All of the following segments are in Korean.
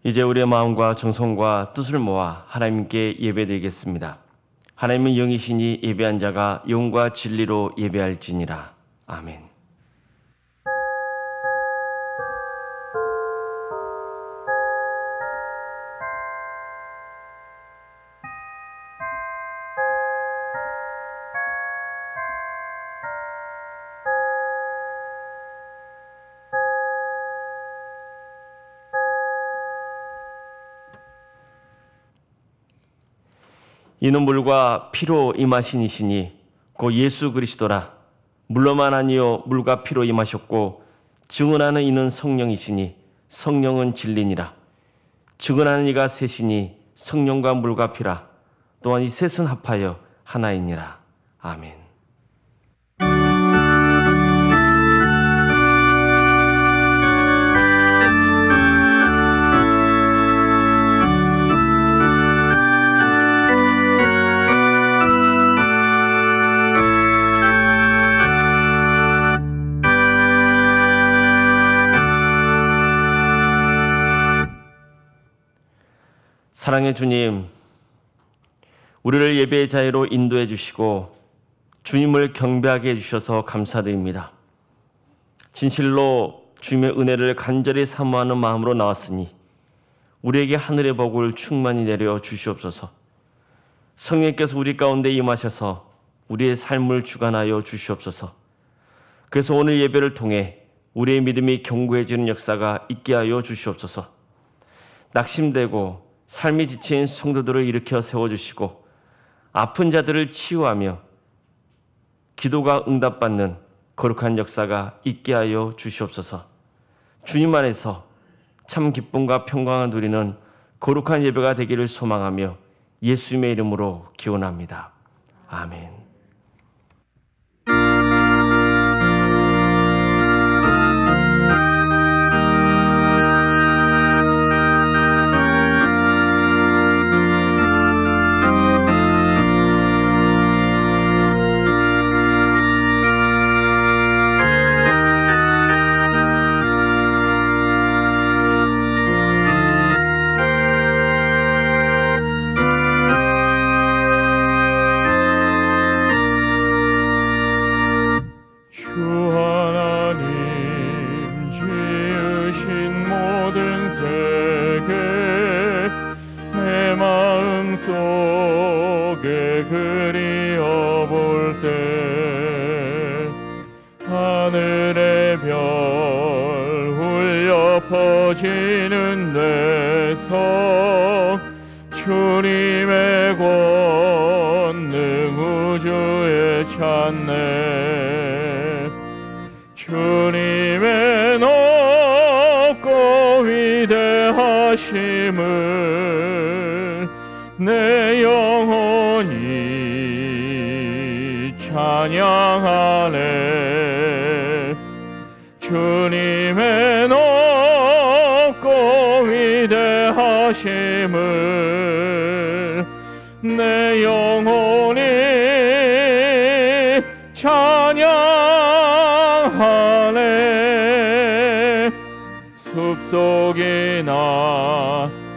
이제 우리의 마음과 정성과 뜻을 모아 하나님께 예배드리겠습니다. 하나님은 영이시니 예배한 자가 영과 진리로 예배할지니라. 아멘. 이는 물과 피로 임하신 이시니 곧 예수 그리스도라. 물로만 아니요 물과 피로 임하셨고 증언하는 이는 성령이시니 성령은 진리니라. 증언하는 이가 셋이니 성령과 물과 피라. 또한 이 셋은 합하여 하나이니라. 아멘. 사랑의 주님, 우리를 예배의 자리로 인도해 주시고 주님을 경배하게 해주셔서 감사드립니다. 진실로 주님의 은혜를 간절히 사모하는 마음으로 나왔으니 우리에게 하늘의 복을 충만히 내려 주시옵소서. 성령께서 우리 가운데 임하셔서 우리의 삶을 주관하여 주시옵소서. 그래서 오늘 예배를 통해 우리의 믿음이 견고해지는 역사가 있게 하여 주시옵소서. 낙심되고 삶이 지친 성도들을 일으켜 세워주시고 아픈 자들을 치유하며 기도가 응답받는 거룩한 역사가 있게 하여 주시옵소서. 주님 안에서 참 기쁨과 평강을 누리는 거룩한 예배가 되기를 소망하며 예수님의 이름으로 기원합니다. 아멘. 속에 그리워볼 때 하늘의 별 울려 퍼지는 데서 주님의 권능 우주에 찾네. 주님의 높고 위대하심을 내 영혼이 찬양하네. 주님의 높고 위대하심을 내 영혼이 찬양하네. 숲속이나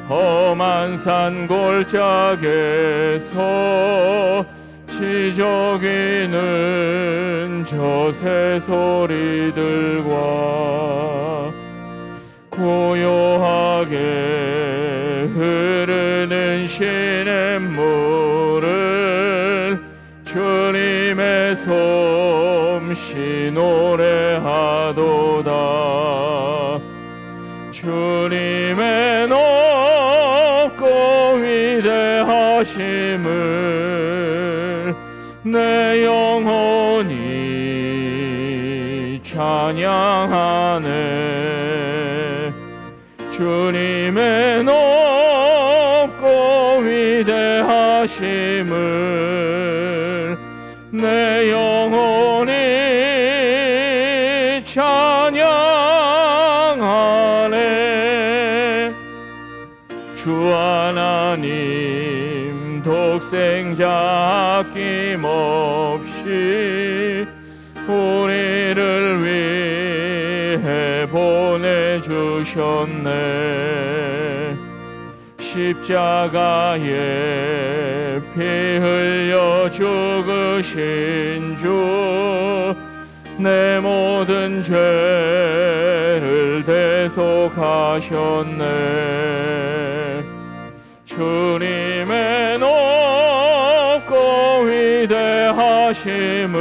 험한 산 골짜기에서 지저귀는 저 새소리들과 고요하게 흐르는 시냇물을 주님의 솜씨 노래하도다. 주님의 높고 위대하심을 내 영혼이 찬양하네. 주님의 높고 위대하심을 내 영혼이 찬양하네. 주 하나님 독생자 아낌없이 우리를 위해 보내주셨네. 십자가에 피 흘려 죽으신 주, 내 모든 죄를 대속하셨네. 주님의 높고 위대하심을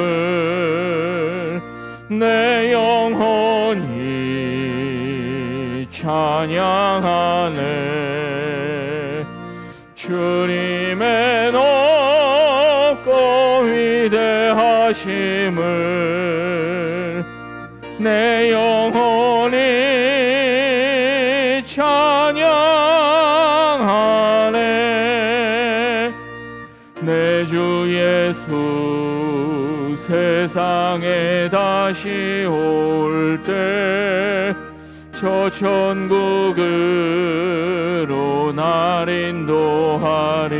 내 영혼이 찬양하네. 주님의 높고 위대하심을 내 영혼이 찬양하네. 내 주 예수 세상에 다시 올 때 저 천국으로 날 인도하리.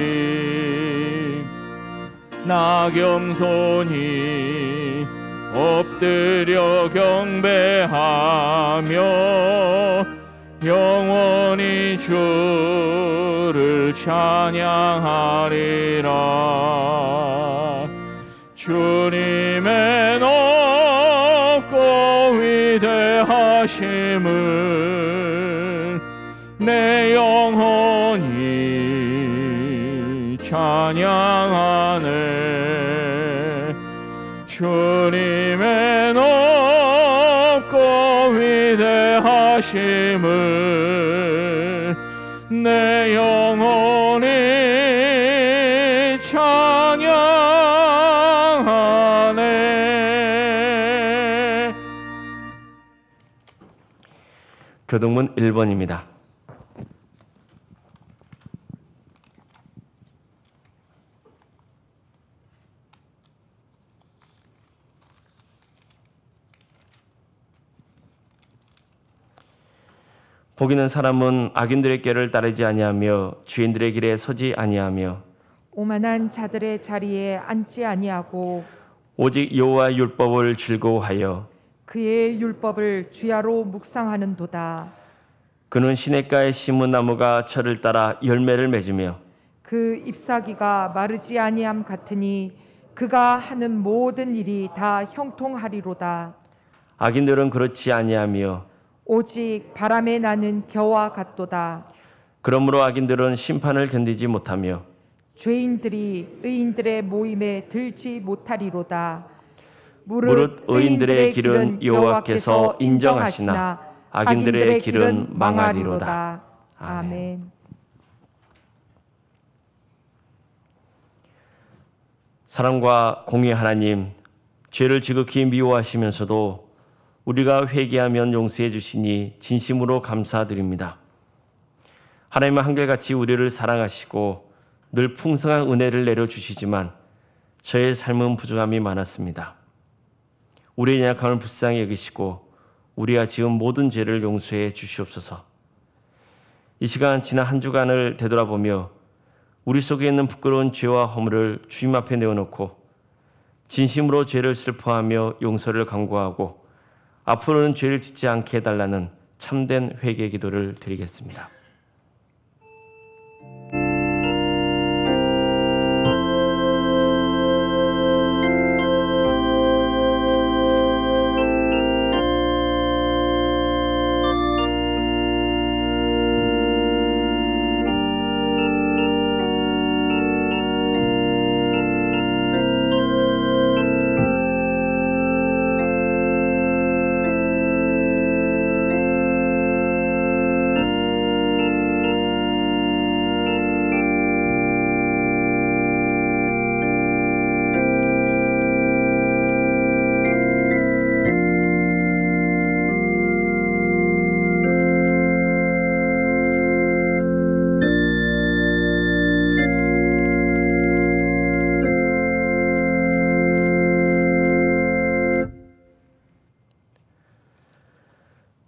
나 겸손히 엎드려 경배하며 영원히 주를 찬양하리라. 주님의 높고 위대하심을 내 영혼이 찬양하네. 주님의 높고 위대하심을 내 영혼이 찬양하네. 교동문 1번입니다. 복 있는 사람은 악인들의 꾀를 따르지 아니하며 주인들의 길에 서지 아니하며 오만한 자들의 자리에 앉지 아니하고 오직 여호와의 율법을 즐거워하여 그의 율법을 주야로 묵상하는도다. 그는 시냇가에 심은 나무가 철을 따라 열매를 맺으며 그 잎사귀가 마르지 아니함 같으니 그가 하는 모든 일이 다 형통하리로다. 악인들은 그렇지 아니하며 오직 바람에 나는 겨와 같도다. 그러므로 악인들은 심판을 견디지 못하며 죄인들이 의인들의 모임에 들지 못하리로다. 무릇 의인들의 길은 여호와께서 인정하시나 악인들의 길은 망하리로다. 아멘. 사랑과 공의 하나님, 죄를 지극히 미워하시면서도 우리가 회개하면 용서해 주시니 진심으로 감사드립니다. 하나님은 한결같이 우리를 사랑하시고 늘 풍성한 은혜를 내려주시지만 저의 삶은 부족함이 많았습니다. 우리의 연약함을 불쌍히 여기시고 우리가 지은 모든 죄를 용서해 주시옵소서. 이 시간 지난 한 주간을 되돌아보며 우리 속에 있는 부끄러운 죄와 허물을 주님 앞에 내어놓고 진심으로 죄를 슬퍼하며 용서를 간구하고 앞으로는 죄를 짓지 않게 해달라는 참된 회개 기도를 드리겠습니다.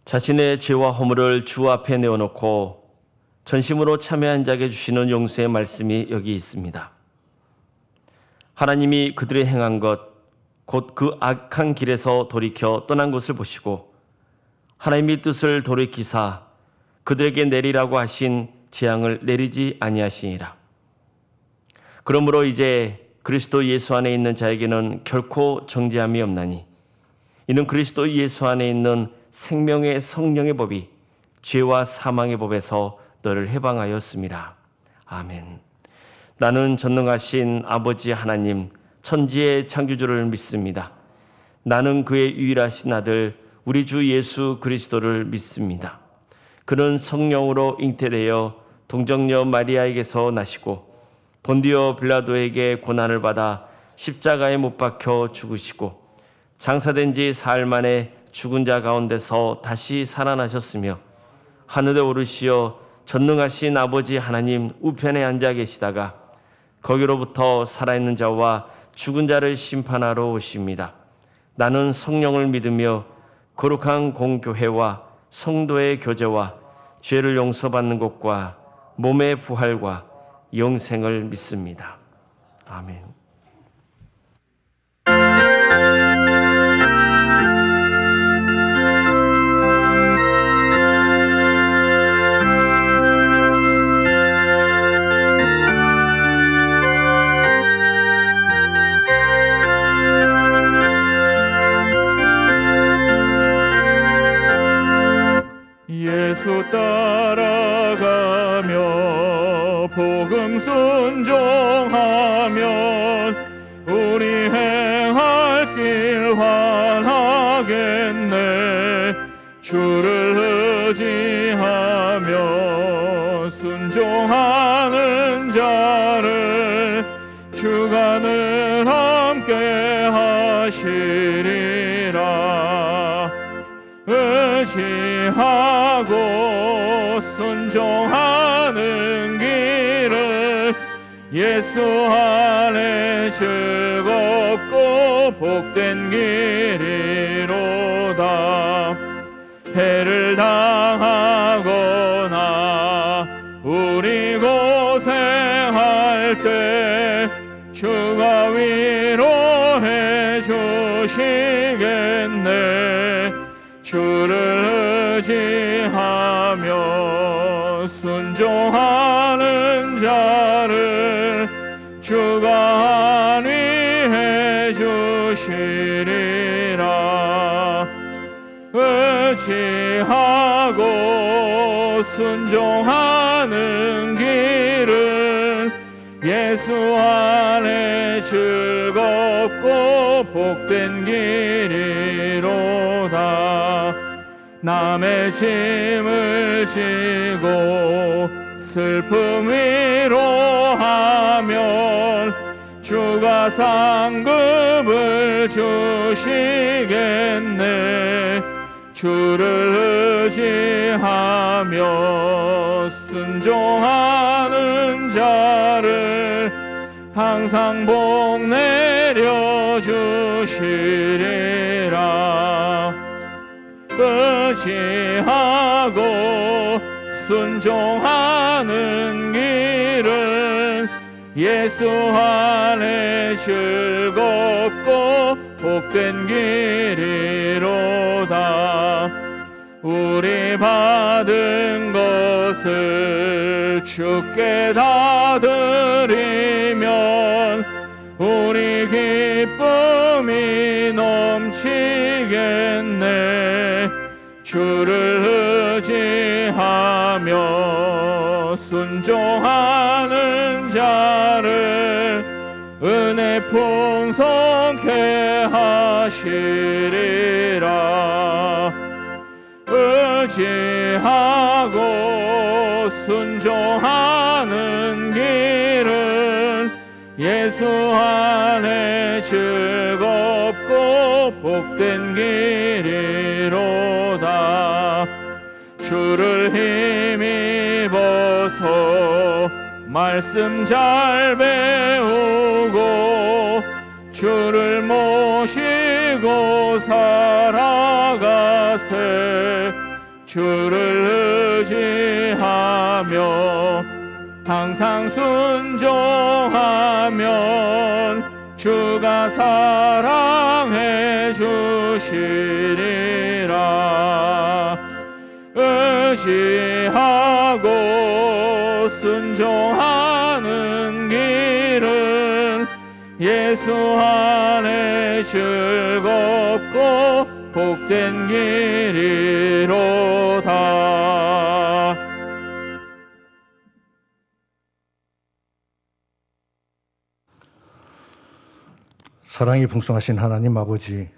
자신의 죄와 허물을 주 앞에 내어놓고 전심으로 참회한 자에게 주시는 용서의 말씀이 여기 있습니다. 하나님이 그들의 행한 것, 곧 그 악한 길에서 돌이켜 떠난 것을 보시고 하나님의 뜻을 돌이키사 그들에게 내리라고 하신 재앙을 내리지 아니하시니라. 그러므로 이제 그리스도 예수 안에 있는 자에게는 결코 정죄함이 없나니 이는 그리스도 예수 안에 있는 생명의 성령의 법이 죄와 사망의 법에서 너를 해방하였음이라. 아멘. 나는 전능하신 아버지 하나님 천지의 창조주를 믿습니다. 나는 그의 유일하신 아들 우리 주 예수 그리스도를 믿습니다. 그는 성령으로 잉태되어 동정녀 마리아에게서 나시고 본디오 빌라도에게 고난을 받아 십자가에 못 박혀 죽으시고 장사된 지 사흘 만에 죽은 자 가운데서 다시 살아나셨으며 하늘에 오르시어 전능하신 아버지 하나님 우편에 앉아 계시다가 거기로부터 살아있는 자와 죽은 자를 심판하러 오십니다. 나는 성령을 믿으며 거룩한 공교회와 성도의 교제와 죄를 용서받는 것과 몸의 부활과 영생을 믿습니다. 아멘. 예수 따라가며 복음 순종하면 우리 행할 길 환하겠네. 주를 의지하며 순종하는 자를 주가 늘 함께 하시리라. 의지하고 순종하는 길을 예수 안에 즐겁고 복된 길이로다. 해를 당하거나 우리 고생할 때 주가 위로해 주시겠네. 주를 의지하며 순종하는 자를 주가 안위해 주시리라. 의지하고 순종하는 길은 예수 안에 즐겁고 복된 길이로다. 남의 짐을 지고 슬픔 위로하면 주가 상급을 주시겠네. 주를 의지하며 순종하는 자를 항상 복 내려 주시리라. 의지하고 순종하는 길은 예수 안에 즐겁고 복된 길이로다. 우리 받은 것을 주께 다 드리면 우리 기쁨이 넘치겠네. 주를 의지하며 순종하는 자를 은혜 풍성케 하시리라. 의지하고 순종하는 길은 예수 안에 즐겁고 복된 길이로다. 주를 힘입어서 말씀 잘 배우고 주를 모시고 살아가세. 주를 의지하며 항상 순종하면 주가 사랑해 주시리라. 의지하고 믿고 순종하는 길은 예수 안에 즐겁고 복된 길이로다. 사랑이 풍성하신 하나님 아버지,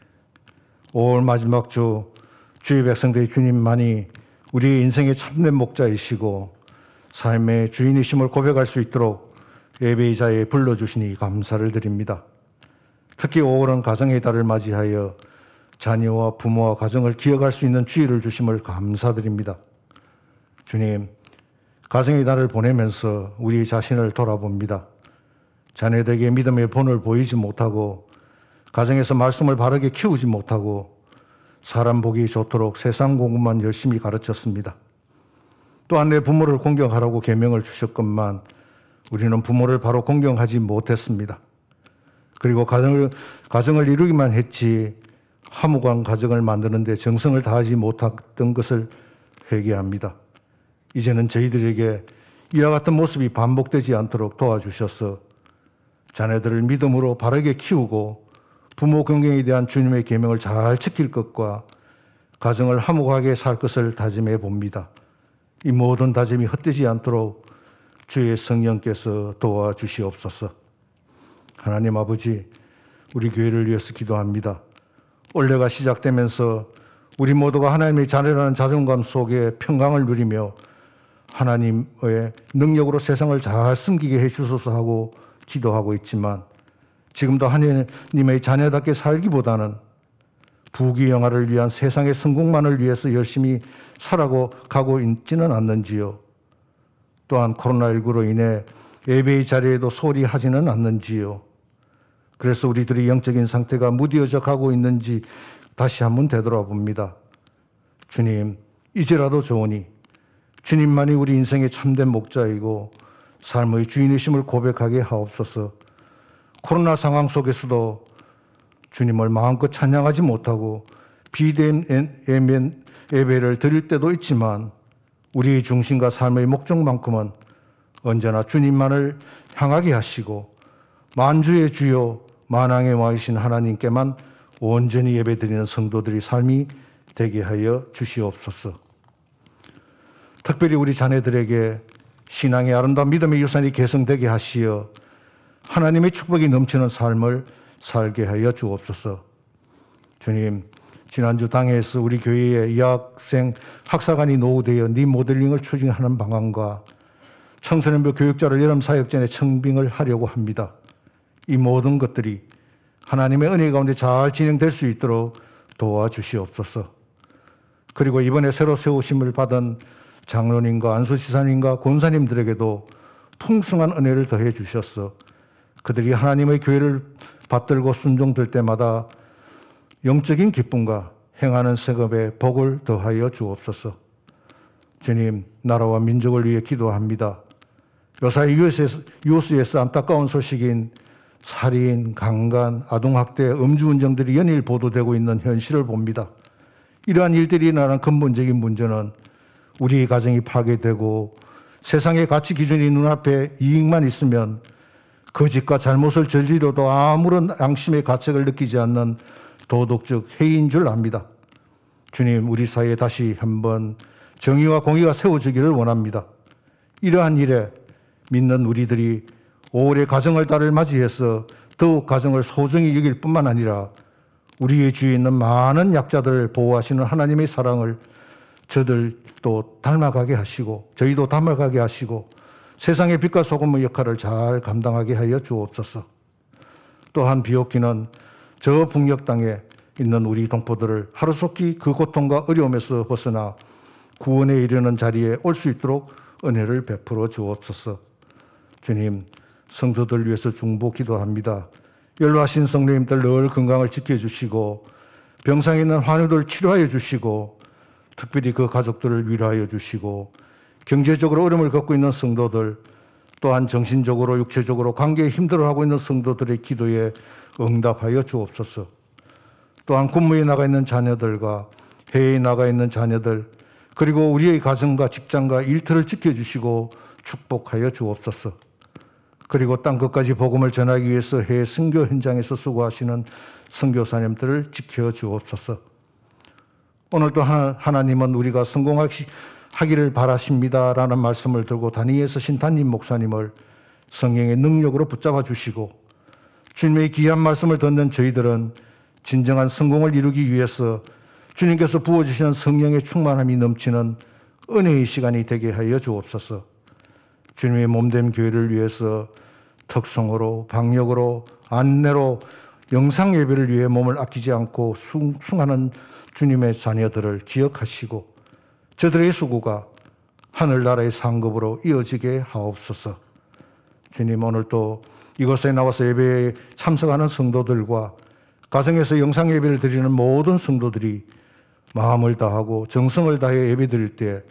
5월 마지막 주 주의 백성들의 주님만이 우리의 인생의 참된 목자이시고 삶의 주인이심을 고백할 수 있도록 예배의 자리에 불러주시니 감사를 드립니다. 특히 5월은 가정의 달을 맞이하여 자녀와 부모와 가정을 기억할 수 있는 주의를 주심을 감사드립니다. 주님, 가정의 달을 보내면서 우리 자신을 돌아봅니다. 자녀들에게 믿음의 본을 보이지 못하고 가정에서 말씀을 바르게 키우지 못하고 사람 보기 좋도록 세상 공부만 열심히 가르쳤습니다. 또한 내 부모를 공경하라고 계명을 주셨건만 우리는 부모를 바로 공경하지 못했습니다. 그리고 가정을 이루기만 했지 화목한 가정을 만드는 데 정성을 다하지 못했던 것을 회개합니다. 이제는 저희들에게 이와 같은 모습이 반복되지 않도록 도와주셔서 자녀들을 믿음으로 바르게 키우고 부모 경경에 대한 주님의 계명을 잘 지킬 것과 가정을 화목하게 살 것을 다짐해 봅니다. 이 모든 다짐이 헛되지 않도록 주의 성령께서 도와주시옵소서. 하나님 아버지, 우리 교회를 위해서 기도합니다. 올해가 시작되면서 우리 모두가 하나님의 자녀라는 자존감 속에 평강을 누리며 하나님의 능력으로 세상을 잘 섬기게 해주소서 하고 기도하고 있지만 지금도 하나님의 자녀답게 살기보다는 부귀영화를 위한 세상의 성공만을 위해서 열심히 살아가고 있지는 않는지요. 또한 코로나19로 인해 예배의 자리에도 소홀히 하지는 않는지요. 그래서 우리들의 영적인 상태가 무디어져 가고 있는지 다시 한번 되돌아봅니다. 주님, 이제라도 좋으니 주님만이 우리 인생의 참된 목자이고 삶의 주인이심을 고백하게 하옵소서. 코로나 상황 속에서도 주님을 마음껏 찬양하지 못하고 비대면 예배를 드릴 때도 있지만 우리의 중심과 삶의 목적만큼은 언제나 주님만을 향하게 하시고 만주의 주요 만왕의 왕이신 하나님께만 온전히 예배드리는 성도들의 삶이 되게 하여 주시옵소서. 특별히 우리 자녀들에게 신앙의 아름다운 믿음의 유산이 개성되게 하시어 하나님의 축복이 넘치는 삶을 살게 하여 주옵소서. 주님, 지난주 당회에서 우리 교회의 여학생 학사관이 노후되어 네 모델링을 추진하는 방안과 청소년부 교육자를 여름 사역전에 청빙을 하려고 합니다. 이 모든 것들이 하나님의 은혜 가운데 잘 진행될 수 있도록 도와주시옵소서. 그리고 이번에 새로 세우심을 받은 장로님과 안수지사님과 권사님들에게도 풍성한 은혜를 더해 주셔서 그들이 하나님의 교회를 받들고 순종될 때마다 영적인 기쁨과 행하는 생업에 복을 더하여 주옵소서. 주님, 나라와 민족을 위해 기도합니다. 요사이 유스에서 안타까운 소식인 살인, 강간, 아동학대, 음주운전들이 연일 보도되고 있는 현실을 봅니다. 이러한 일들이 일어나는 근본적인 문제는 우리 가정이 파괴되고 세상의 가치 기준이 눈앞에 이익만 있으면 거짓과 잘못을 저지르도 아무런 양심의 가책을 느끼지 않는 도덕적 해인 줄 압니다. 주님, 우리 사이에 다시 한번 정의와 공의가 세워지기를 원합니다. 이러한 일에 믿는 우리들이 5월의 가정의 달을 맞이해서 더욱 가정을 소중히 여길 뿐만 아니라 우리의 주위에 있는 많은 약자들을 보호하시는 하나님의 사랑을 저들도 닮아가게 하시고 저희도 닮아가게 하시고 세상의 빛과 소금의 역할을 잘 감당하게 하여 주옵소서. 또한 비옥기는 저 북녘 땅에 있는 우리 동포들을 하루속히 그 고통과 어려움에서 벗어나 구원에 이르는 자리에 올 수 있도록 은혜를 베풀어 주옵소서. 주님, 성도들 위해서 중보 기도합니다. 연로하신 성도님들 늘 건강을 지켜주시고 병상에 있는 환우들 치료하여 주시고 특별히 그 가족들을 위로하여 주시고 경제적으로 어려움을 겪고 있는 성도들 또한 정신적으로 육체적으로 관계에 힘들어하고 있는 성도들의 기도에 응답하여 주옵소서. 또한 군무에 나가 있는 자녀들과 해외에 나가 있는 자녀들 그리고 우리의 가정과 직장과 일터를 지켜주시고 축복하여 주옵소서. 그리고 땅 끝까지 복음을 전하기 위해서 해외 선교 현장에서 수고하시는 선교사님들을 지켜 주옵소서. 오늘도 하나님은 우리가 성공하기를 바라십니다라는 말씀을 들고 단위에 서신 담임 목사님을 성령의 능력으로 붙잡아 주시고, 주님의 귀한 말씀을 듣는 저희들은 진정한 성공을 이루기 위해서 주님께서 부어주시는 성령의 충만함이 넘치는 은혜의 시간이 되게 하여 주옵소서. 주님의 몸된 교회를 위해서 특성으로, 방역으로, 안내로, 영상 예배를 위해 몸을 아끼지 않고 숭하는 주님의 자녀들을 기억하시고 저들의 수고가 하늘나라의 상급으로 이어지게 하옵소서. 주님, 오늘도 이곳에 나와서 예배에 참석하는 성도들과 가정에서 영상 예배를 드리는 모든 성도들이 마음을 다하고 정성을 다해 예배 드릴 때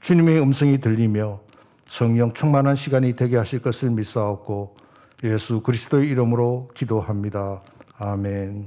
주님의 음성이 들리며 성령 충만한 시간이 되게 하실 것을 믿사옵고 예수 그리스도의 이름으로 기도합니다. 아멘.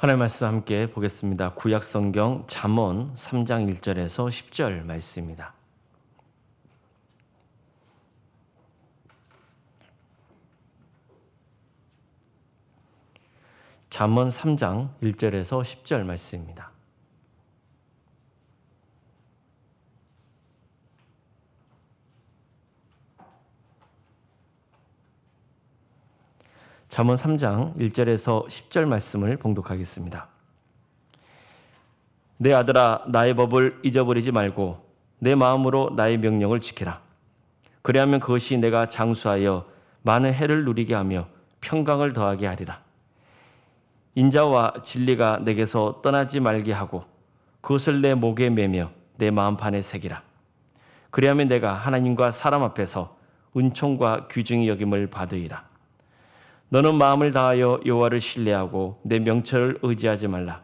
하나님의 말씀 함께 보겠습니다. 구약 성경 잠언 3장 1절에서 10절 말씀입니다. 잠언 3장 1절에서 10절 말씀입니다. 잠언 3장 1절에서 10절 말씀을 봉독하겠습니다. 내 아들아, 나의 법을 잊어버리지 말고 내 마음으로 나의 명령을 지키라. 그리하면 그것이 내가 장수하여 많은 해를 누리게 하며 평강을 더하게 하리라. 인자와 진리가 내게서 떠나지 말게 하고 그것을 내 목에 매며 내 마음판에 새기라. 그리하면 내가 하나님과 사람 앞에서 은총과 귀중히 여김을 받으리라. 너는 마음을 다하여 여호와를 신뢰하고 내 명철을 의지하지 말라.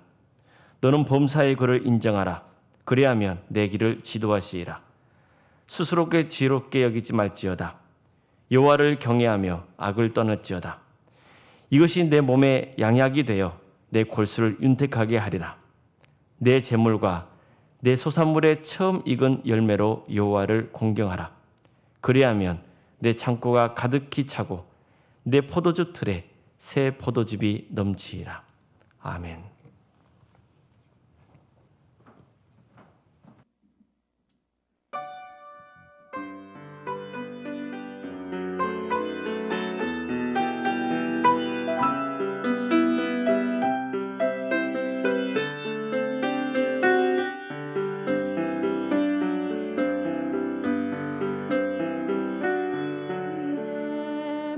너는 범사의 그를 인정하라. 그리하면 내 길을 지도하시리라. 스스로께 지혜롭게 여기지 말지어다. 여호와를 경외하며 악을 떠날지어다. 이것이 내 몸에 양약이 되어 내 골수를 윤택하게 하리라. 내 재물과 내 소산물의 처음 익은 열매로 여호와를 공경하라. 그리하면 내 창고가 가득히 차고 내 포도주 틀에 새 포도즙이 넘치리라. 아멘.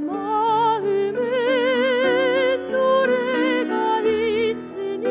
마음에 노래가 있으니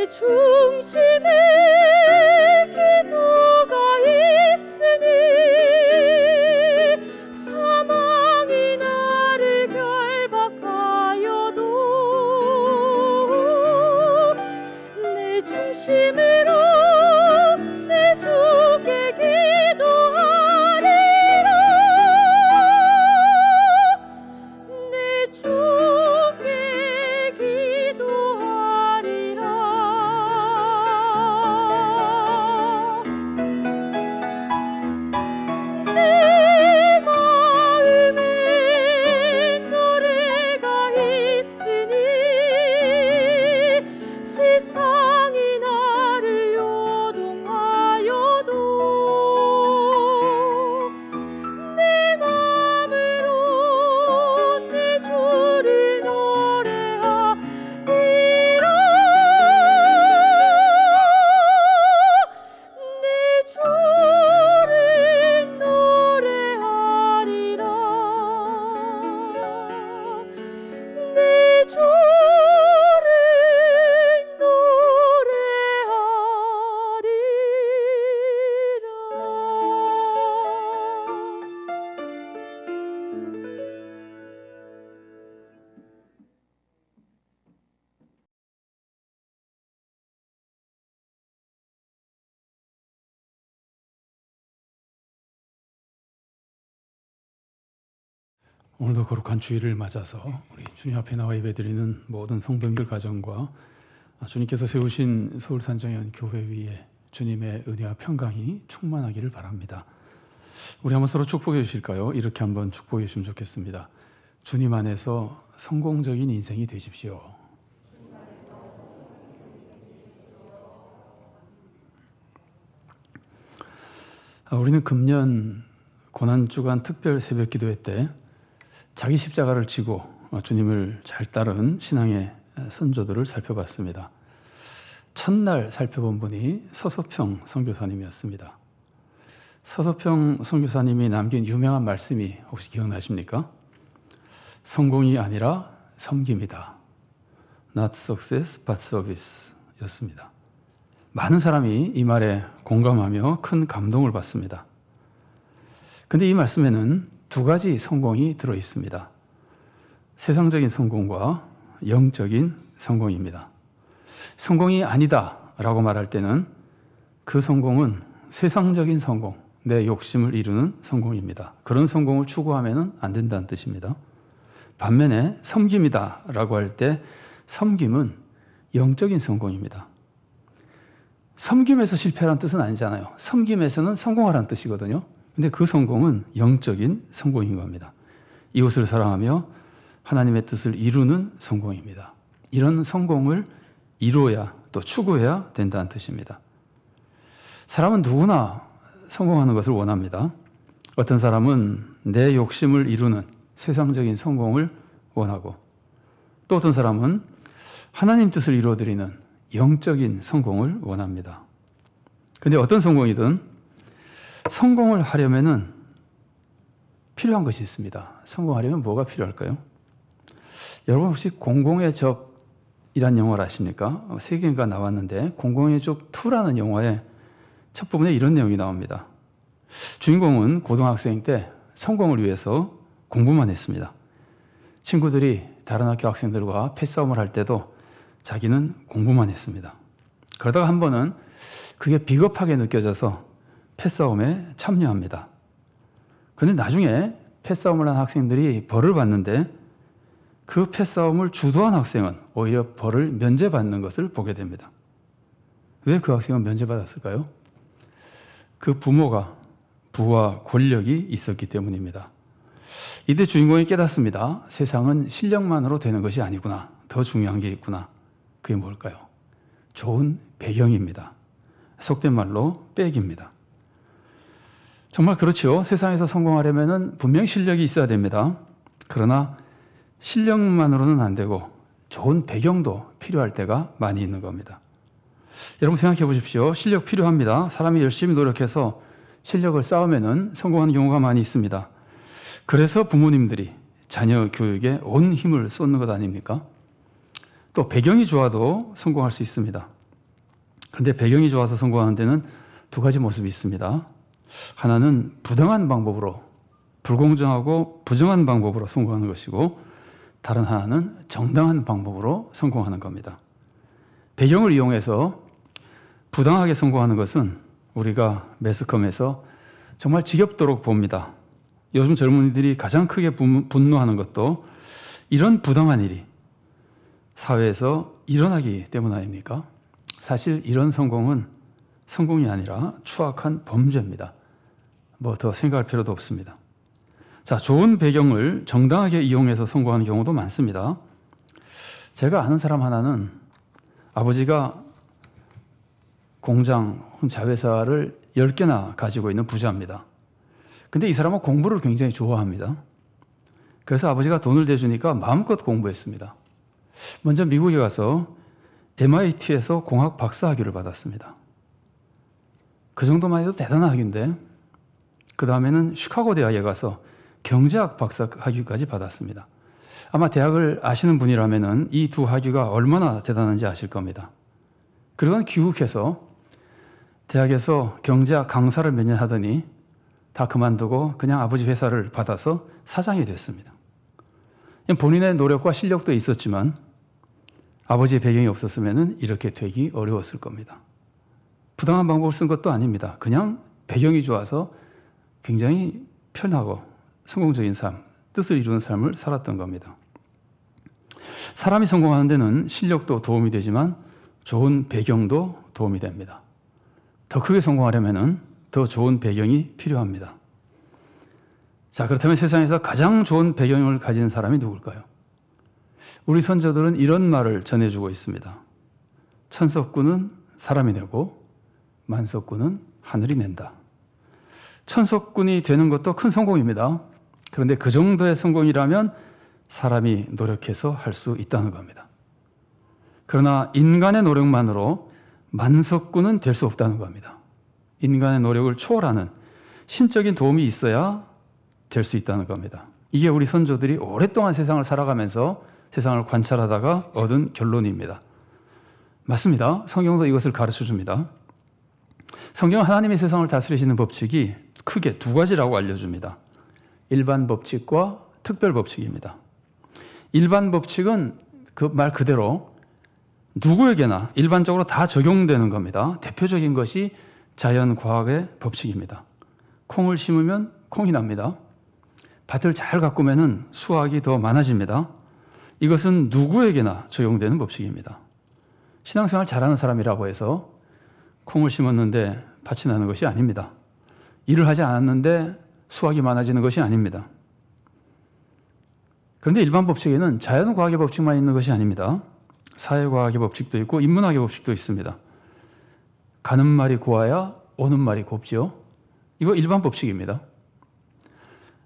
내 중심에 기도가 있으니 사망이 나를 결박하여도 내 중심으로 내 주께 기도하리라. 내 주께 기도하리라. 내 마음에 노래가 있으니 세상이 나를 요동하여도 내 마음으로 내 주를 노래하리라. 내 주를 노래하리라. 내 주를 오늘도 거룩한 주일을 맞아서 우리 주님 앞에 나와 예배드리는 모든 성도님들 가정과 주님께서 세우신 서울산정연 교회 위에 주님의 은혜와 평강이 충만하기를 바랍니다. 우리 한번 서로 축복해 주실까요? 이렇게 한번 축복해 주시면 좋겠습니다. 주님 안에서 성공적인 인생이 되십시오. 우리는 금년 고난주간 특별 새벽 기도회 때 자기 십자가를 지고 주님을 잘 따른 신앙의 선조들을 살펴봤습니다. 첫날 살펴본 분이 서서평 선교사님이었습니다. 서서평 선교사님이 남긴 유명한 말씀이 혹시 기억나십니까? 성공이 아니라 섬김이다. Not success but service 였습니다. 많은 사람이 이 말에 공감하며 큰 감동을 받습니다. 근데 이 말씀에는 두 가지 성공이 들어 있습니다. 세상적인 성공과 영적인 성공입니다. 성공이 아니다 라고 말할 때는 그 성공은 세상적인 성공, 내 욕심을 이루는 성공입니다. 그런 성공을 추구하면 안 된다는 뜻입니다. 반면에 섬김이다 라고 할 때 섬김은 영적인 성공입니다. 섬김에서 실패라는 뜻은 아니잖아요. 섬김에서는 성공하라는 뜻이거든요. 근데 그 성공은 영적인 성공인 겁니다. 이웃을 사랑하며 하나님의 뜻을 이루는 성공입니다. 이런 성공을 이루어야 또 추구해야 된다는 뜻입니다. 사람은 누구나 성공하는 것을 원합니다. 어떤 사람은 내 욕심을 이루는 세상적인 성공을 원하고 또 어떤 사람은 하나님 뜻을 이루어드리는 영적인 성공을 원합니다. 근데 어떤 성공이든 성공을 하려면은 필요한 것이 있습니다. 성공하려면 뭐가 필요할까요? 여러분 혹시 공공의 적이란 영화를 아십니까? 세계인가 나왔는데 공공의 적 2라는 영화의 첫 부분에 이런 내용이 나옵니다. 주인공은 고등학생 때 성공을 위해서 공부만 했습니다. 친구들이 다른 학교 학생들과 패싸움을 할 때도 자기는 공부만 했습니다. 그러다가 한 번은 그게 비겁하게 느껴져서 패싸움에 참여합니다. 그런데 나중에 패싸움을 한 학생들이 벌을 받는데 그 패싸움을 주도한 학생은 오히려 벌을 면제받는 것을 보게 됩니다. 왜 그 학생은 면제받았을까요? 그 부모가 부와 권력이 있었기 때문입니다. 이때 주인공이 깨닫습니다. 세상은 실력만으로 되는 것이 아니구나. 더 중요한 게 있구나. 그게 뭘까요? 좋은 배경입니다. 속된 말로 백입니다. 정말 그렇죠. 세상에서 성공하려면 분명히 실력이 있어야 됩니다. 그러나 실력만으로는 안 되고 좋은 배경도 필요할 때가 많이 있는 겁니다. 여러분 생각해 보십시오. 실력 필요합니다. 사람이 열심히 노력해서 실력을 쌓으면 성공하는 경우가 많이 있습니다. 그래서 부모님들이 자녀 교육에 온 힘을 쏟는 것 아닙니까? 또 배경이 좋아도 성공할 수 있습니다. 그런데 배경이 좋아서 성공하는 데는 두 가지 모습이 있습니다. 하나는 부당한 방법으로, 불공정하고 부정한 방법으로 성공하는 것이고, 다른 하나는 정당한 방법으로 성공하는 겁니다. 배경을 이용해서 부당하게 성공하는 것은 우리가 매스컴에서 정말 지겹도록 봅니다. 요즘 젊은이들이 가장 크게 분노하는 것도 이런 부당한 일이 사회에서 일어나기 때문 아닙니까? 사실 이런 성공은 성공이 아니라 추악한 범죄입니다. 뭐 더 생각할 필요도 없습니다. 자, 좋은 배경을 정당하게 이용해서 성공하는 경우도 많습니다. 제가 아는 사람 하나는 아버지가 공장, 자회사를 10개나 가지고 있는 부자입니다. 근데 이 사람은 공부를 굉장히 좋아합니다. 그래서 아버지가 돈을 대주니까 마음껏 공부했습니다. 먼저 미국에 가서 MIT에서 공학 박사 학위를 받았습니다. 그 정도만 해도 대단한 학위인데, 그 다음에는 시카고 대학에 가서 경제학 박사 학위까지 받았습니다. 아마 대학을 아시는 분이라면 이 두 학위가 얼마나 대단한지 아실 겁니다. 그러고는 귀국해서 대학에서 경제학 강사를 몇 년 하더니 다 그만두고 그냥 아버지 회사를 받아서 사장이 됐습니다. 본인의 노력과 실력도 있었지만 아버지의 배경이 없었으면 이렇게 되기 어려웠을 겁니다. 부당한 방법을 쓴 것도 아닙니다. 그냥 배경이 좋아서 굉장히 편하고 성공적인 삶, 뜻을 이루는 삶을 살았던 겁니다. 사람이 성공하는 데는 실력도 도움이 되지만 좋은 배경도 도움이 됩니다. 더 크게 성공하려면 더 좋은 배경이 필요합니다. 자, 그렇다면 세상에서 가장 좋은 배경을 가진 사람이 누굴까요? 우리 선조들은 이런 말을 전해주고 있습니다. 천석군은 사람이 내고 만석군은 하늘이 낸다. 천석군이 되는 것도 큰 성공입니다. 그런데 그 정도의 성공이라면 사람이 노력해서 할 수 있다는 겁니다. 그러나 인간의 노력만으로 만석군은 될 수 없다는 겁니다. 인간의 노력을 초월하는 신적인 도움이 있어야 될 수 있다는 겁니다. 이게 우리 선조들이 오랫동안 세상을 살아가면서 세상을 관찰하다가 얻은 결론입니다. 맞습니다. 성경도 이것을 가르쳐 줍니다. 성경은 하나님의 세상을 다스리시는 법칙이 크게 두 가지라고 알려줍니다. 일반 법칙과 특별 법칙입니다. 일반 법칙은 그 말 그대로 누구에게나 일반적으로 다 적용되는 겁니다. 대표적인 것이 자연과학의 법칙입니다. 콩을 심으면 콩이 납니다. 밭을 잘 가꾸면 수확이 더 많아집니다. 이것은 누구에게나 적용되는 법칙입니다. 신앙생활 잘하는 사람이라고 해서 콩을 심었는데 밭이 나는 것이 아닙니다. 일을 하지 않았는데 수확이 많아지는 것이 아닙니다. 그런데 일반 법칙에는 자연과학의 법칙만 있는 것이 아닙니다. 사회과학의 법칙도 있고 인문학의 법칙도 있습니다. 가는 말이 고와야 오는 말이 곱지요. 이거 일반 법칙입니다.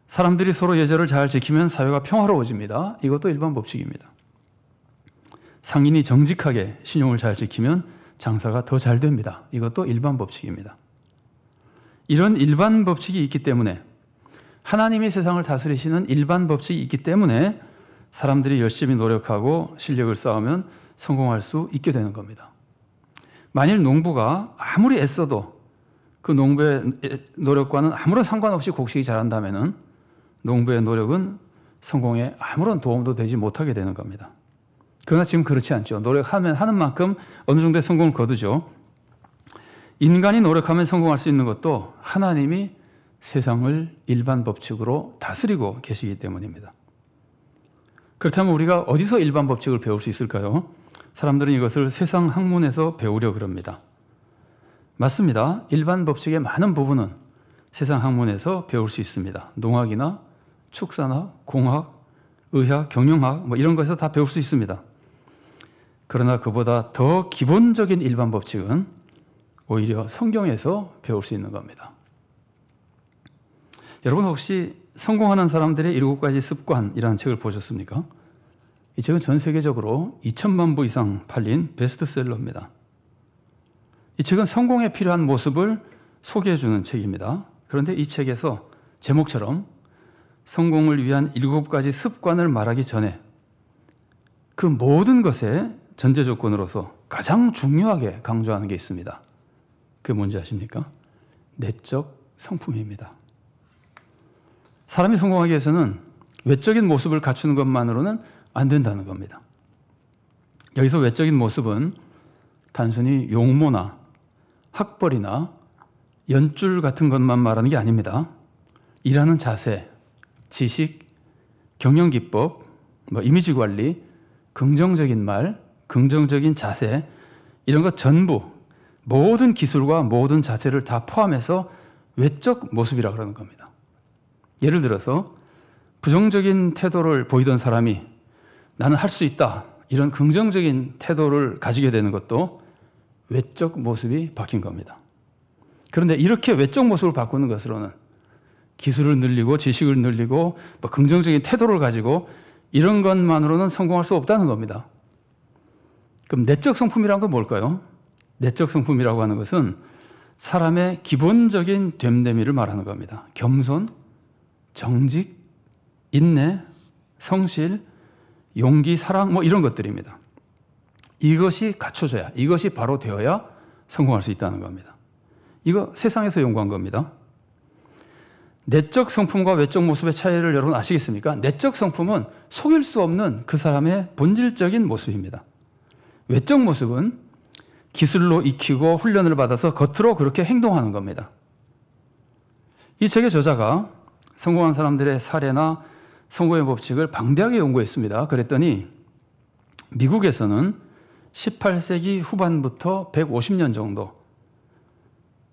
사람들이 서로 예절을 잘 지키면 사회가 평화로워집니다. 이것도 일반 법칙입니다. 상인이 정직하게 신용을 잘 지키면 장사가 더 잘 됩니다. 이것도 일반 법칙입니다. 이런 일반 법칙이 있기 때문에 하나님이 세상을 다스리시는 일반 법칙이 있기 때문에 사람들이 열심히 노력하고 실력을 쌓으면 성공할 수 있게 되는 겁니다. 만일 농부가 아무리 애써도 그 농부의 노력과는 아무런 상관없이 곡식이 자란다면 농부의 노력은 성공에 아무런 도움도 되지 못하게 되는 겁니다. 그러나 지금 그렇지 않죠. 노력하면 하는 만큼 어느 정도의 성공을 거두죠. 인간이 노력하면 성공할 수 있는 것도 하나님이 세상을 일반 법칙으로 다스리고 계시기 때문입니다. 그렇다면 우리가 어디서 일반 법칙을 배울 수 있을까요? 사람들은 이것을 세상 학문에서 배우려 그럽니다. 맞습니다. 일반 법칙의 많은 부분은 세상 학문에서 배울 수 있습니다. 농학이나 축사나 공학, 의학, 경영학 뭐 이런 것에서 다 배울 수 있습니다. 그러나 그보다 더 기본적인 일반 법칙은 오히려 성경에서 배울 수 있는 겁니다. 여러분 혹시 성공하는 사람들의 7가지 습관이라는 책을 보셨습니까? 이 책은 전 세계적으로 2천만 부 이상 팔린 베스트셀러입니다. 이 책은 성공에 필요한 모습을 소개해 주는 책입니다. 그런데 이 책에서 제목처럼 성공을 위한 7가지 습관을 말하기 전에 그 모든 것에 전제 조건으로서 가장 중요하게 강조하는 게 있습니다. 그게 뭔지 아십니까? 내적 성품입니다. 사람이 성공하기 위해서는 외적인 모습을 갖추는 것만으로는 안 된다는 겁니다. 여기서 외적인 모습은 단순히 용모나 학벌이나 연줄 같은 것만 말하는 게 아닙니다. 일하는 자세, 지식, 경영기법, 이미지 관리, 긍정적인 말, 긍정적인 자세, 이런 것 전부 모든 기술과 모든 자세를 다 포함해서 외적 모습이라고 그러는 겁니다. 예를 들어서 부정적인 태도를 보이던 사람이 나는 할 수 있다, 이런 긍정적인 태도를 가지게 되는 것도 외적 모습이 바뀐 겁니다. 그런데 이렇게 외적 모습을 바꾸는 것으로는 기술을 늘리고 지식을 늘리고 긍정적인 태도를 가지고 이런 것만으로는 성공할 수 없다는 겁니다. 그럼 내적 성품이란 건 뭘까요? 내적 성품이라고 하는 것은 사람의 기본적인 됨됨이를 말하는 겁니다. 겸손, 정직, 인내, 성실, 용기, 사랑 이런 것들입니다. 이것이 갖춰져야, 이것이 바로 되어야 성공할 수 있다는 겁니다. 이거 세상에서 연구한 겁니다. 내적 성품과 외적 모습의 차이를 여러분 아시겠습니까? 내적 성품은 속일 수 없는 그 사람의 본질적인 모습입니다. 외적 모습은 기술로 익히고 훈련을 받아서 겉으로 그렇게 행동하는 겁니다. 이 책의 저자가 성공한 사람들의 사례나 성공의 법칙을 방대하게 연구했습니다. 그랬더니 미국에서는 18세기 후반부터 150년 정도,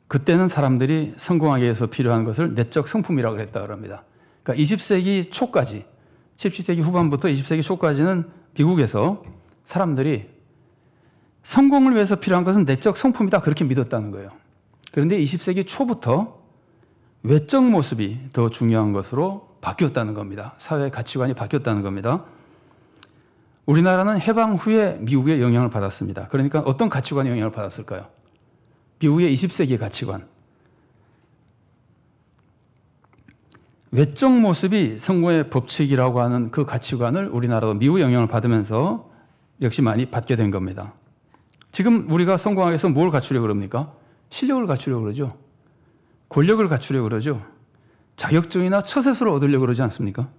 그때는 사람들이 성공하기 위해서 필요한 것을 내적 성품이라고 그랬다 그럽니다. 그러니까 20세기 초까지, 17세기 후반부터 20세기 초까지는 미국에서 사람들이 성공을 위해서 필요한 것은 내적 성품이다, 그렇게 믿었다는 거예요. 그런데 20세기 초부터 외적 모습이 더 중요한 것으로 바뀌었다는 겁니다. 사회 가치관이 바뀌었다는 겁니다. 우리나라는 해방 후에 미국의 영향을 받았습니다. 그러니까 어떤 가치관의 영향을 받았을까요? 미국의 20세기 가치관. 외적 모습이 성공의 법칙이라고 하는 그 가치관을 우리나라도 미국의 영향을 받으면서 역시 많이 받게 된 겁니다. 지금 우리가 성공하기 위해서 뭘 갖추려고 그럽니까? 실력을 갖추려고 그러죠. 권력을 갖추려고 그러죠. 자격증이나 처세술을 얻으려고 그러지 않습니까?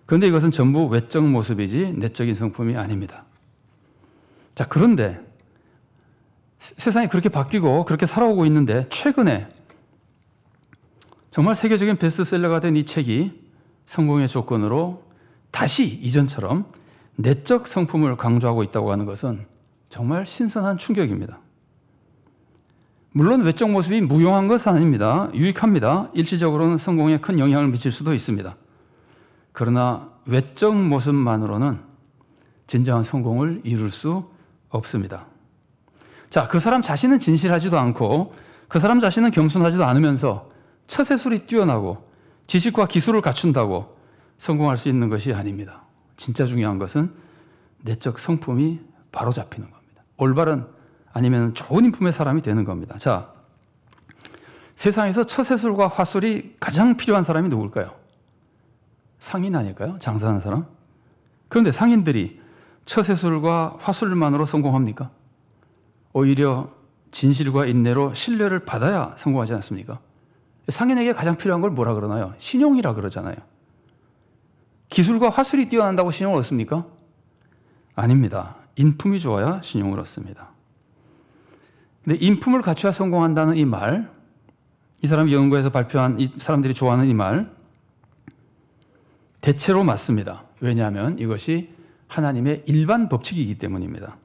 그런데 이것은 전부 외적 모습이지 내적인 성품이 아닙니다. 자, 그런데 세상이 그렇게 바뀌고 그렇게 살아오고 있는데 최근에 정말 세계적인 베스트셀러가 된 이 책이 성공의 조건으로 다시 이전처럼 내적 성품을 강조하고 있다고 하는 것은 정말 신선한 충격입니다. 물론 외적 모습이 무용한 것은 아닙니다. 유익합니다. 일시적으로는 성공에 큰 영향을 미칠 수도 있습니다. 그러나 외적 모습만으로는 진정한 성공을 이룰 수 없습니다. 자, 그 사람 자신은 진실하지도 않고 그 사람 자신은 겸손하지도 않으면서 처세술이 뛰어나고 지식과 기술을 갖춘다고 성공할 수 있는 것이 아닙니다. 진짜 중요한 것은 내적 성품이 바로 잡히는 겁니다. 올바른 아니면 좋은 인품의 사람이 되는 겁니다. 자, 세상에서 처세술과 화술이 가장 필요한 사람이 누굴까요? 상인 아닐까요? 장사하는 사람? 그런데 상인들이 처세술과 화술만으로 성공합니까? 오히려 진실과 인내로 신뢰를 받아야 성공하지 않습니까? 상인에게 가장 필요한 걸 뭐라 그러나요? 신용이라 그러잖아요. 기술과 화술이 뛰어난다고 신용을 얻습니까? 아닙니다. 인품이 좋아야 신용을 얻습니다. 근데 인품을 갖춰야 성공한다는 이 말, 이 사람이 연구에서 발표한 이 사람들이 좋아하는 이 말, 대체로 맞습니다. 왜냐하면 이것이 하나님의 일반 법칙이기 때문입니다.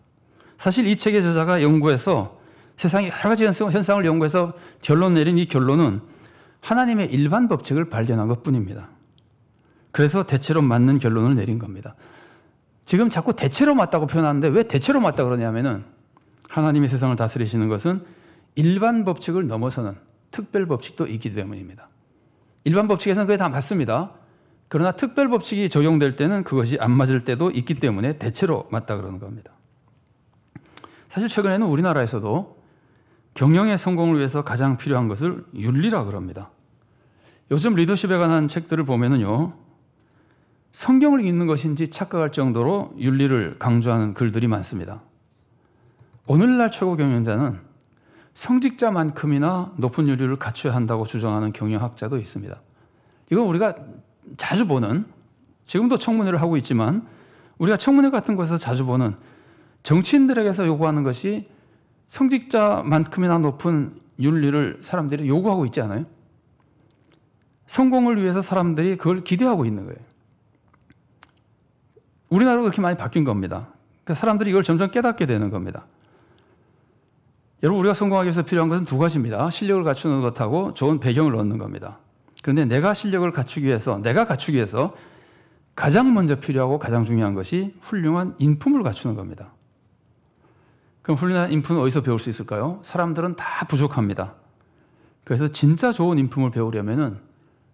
사실 이 책의 저자가 연구해서 세상의 여러 가지 현상을 연구해서 결론 내린 이 결론은 하나님의 일반 법칙을 발견한 것뿐입니다. 그래서 대체로 맞는 결론을 내린 겁니다. 지금 자꾸 대체로 맞다고 표현하는데 왜 대체로 맞다 그러냐면은 하나님이 세상을 다스리시는 것은 일반 법칙을 넘어서는 특별 법칙도 있기 때문입니다. 일반 법칙에서는 그게 다 맞습니다. 그러나 특별 법칙이 적용될 때는 그것이 안 맞을 때도 있기 때문에 대체로 맞다 그러는 겁니다. 사실 최근에는 우리나라에서도 경영의 성공을 위해서 가장 필요한 것을 윤리라 그럽니다. 요즘 리더십에 관한 책들을 보면은요, 성경을 읽는 것인지 착각할 정도로 윤리를 강조하는 글들이 많습니다. 오늘날 최고 경영자는 성직자만큼이나 높은 윤리를 갖춰야 한다고 주장하는 경영학자도 있습니다. 이건 우리가 자주 보는, 지금도 청문회를 하고 있지만 우리가 청문회 같은 곳에서 자주 보는 정치인들에게서 요구하는 것이 성직자만큼이나 높은 윤리를 사람들이 요구하고 있지 않아요? 성공을 위해서 사람들이 그걸 기대하고 있는 거예요. 우리나라도 그렇게 많이 바뀐 겁니다. 그러니까 사람들이 이걸 점점 깨닫게 되는 겁니다. 여러분, 우리가 성공하기 위해서 필요한 것은 두 가지입니다. 실력을 갖추는 것하고 좋은 배경을 얻는 겁니다. 그런데 내가 갖추기 위해서 가장 먼저 필요하고 가장 중요한 것이 훌륭한 인품을 갖추는 겁니다. 그럼 훌륭한 인품은 어디서 배울 수 있을까요? 사람들은 다 부족합니다. 그래서 진짜 좋은 인품을 배우려면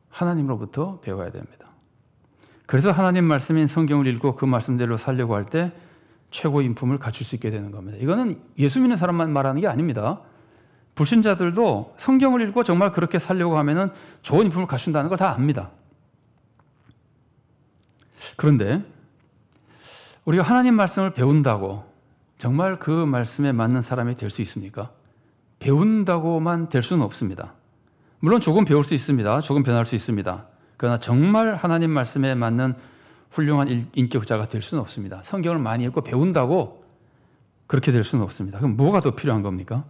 하나님으로부터 배워야 됩니다. 그래서 하나님 말씀인 성경을 읽고 그 말씀대로 살려고 할 때 최고 인품을 갖출 수 있게 되는 겁니다. 이거는 예수 믿는 사람만 말하는 게 아닙니다. 불신자들도 성경을 읽고 정말 그렇게 살려고 하면은 좋은 인품을 갖춘다는 걸 다 압니다. 그런데 우리가 하나님 말씀을 배운다고 정말 그 말씀에 맞는 사람이 될 수 있습니까? 배운다고만 될 수는 없습니다. 물론 조금 배울 수 있습니다. 조금 변할 수 있습니다. 그러나 정말 하나님 말씀에 맞는 훌륭한 인격자가 될 수는 없습니다. 성경을 많이 읽고 배운다고 그렇게 될 수는 없습니다. 그럼 뭐가 더 필요한 겁니까?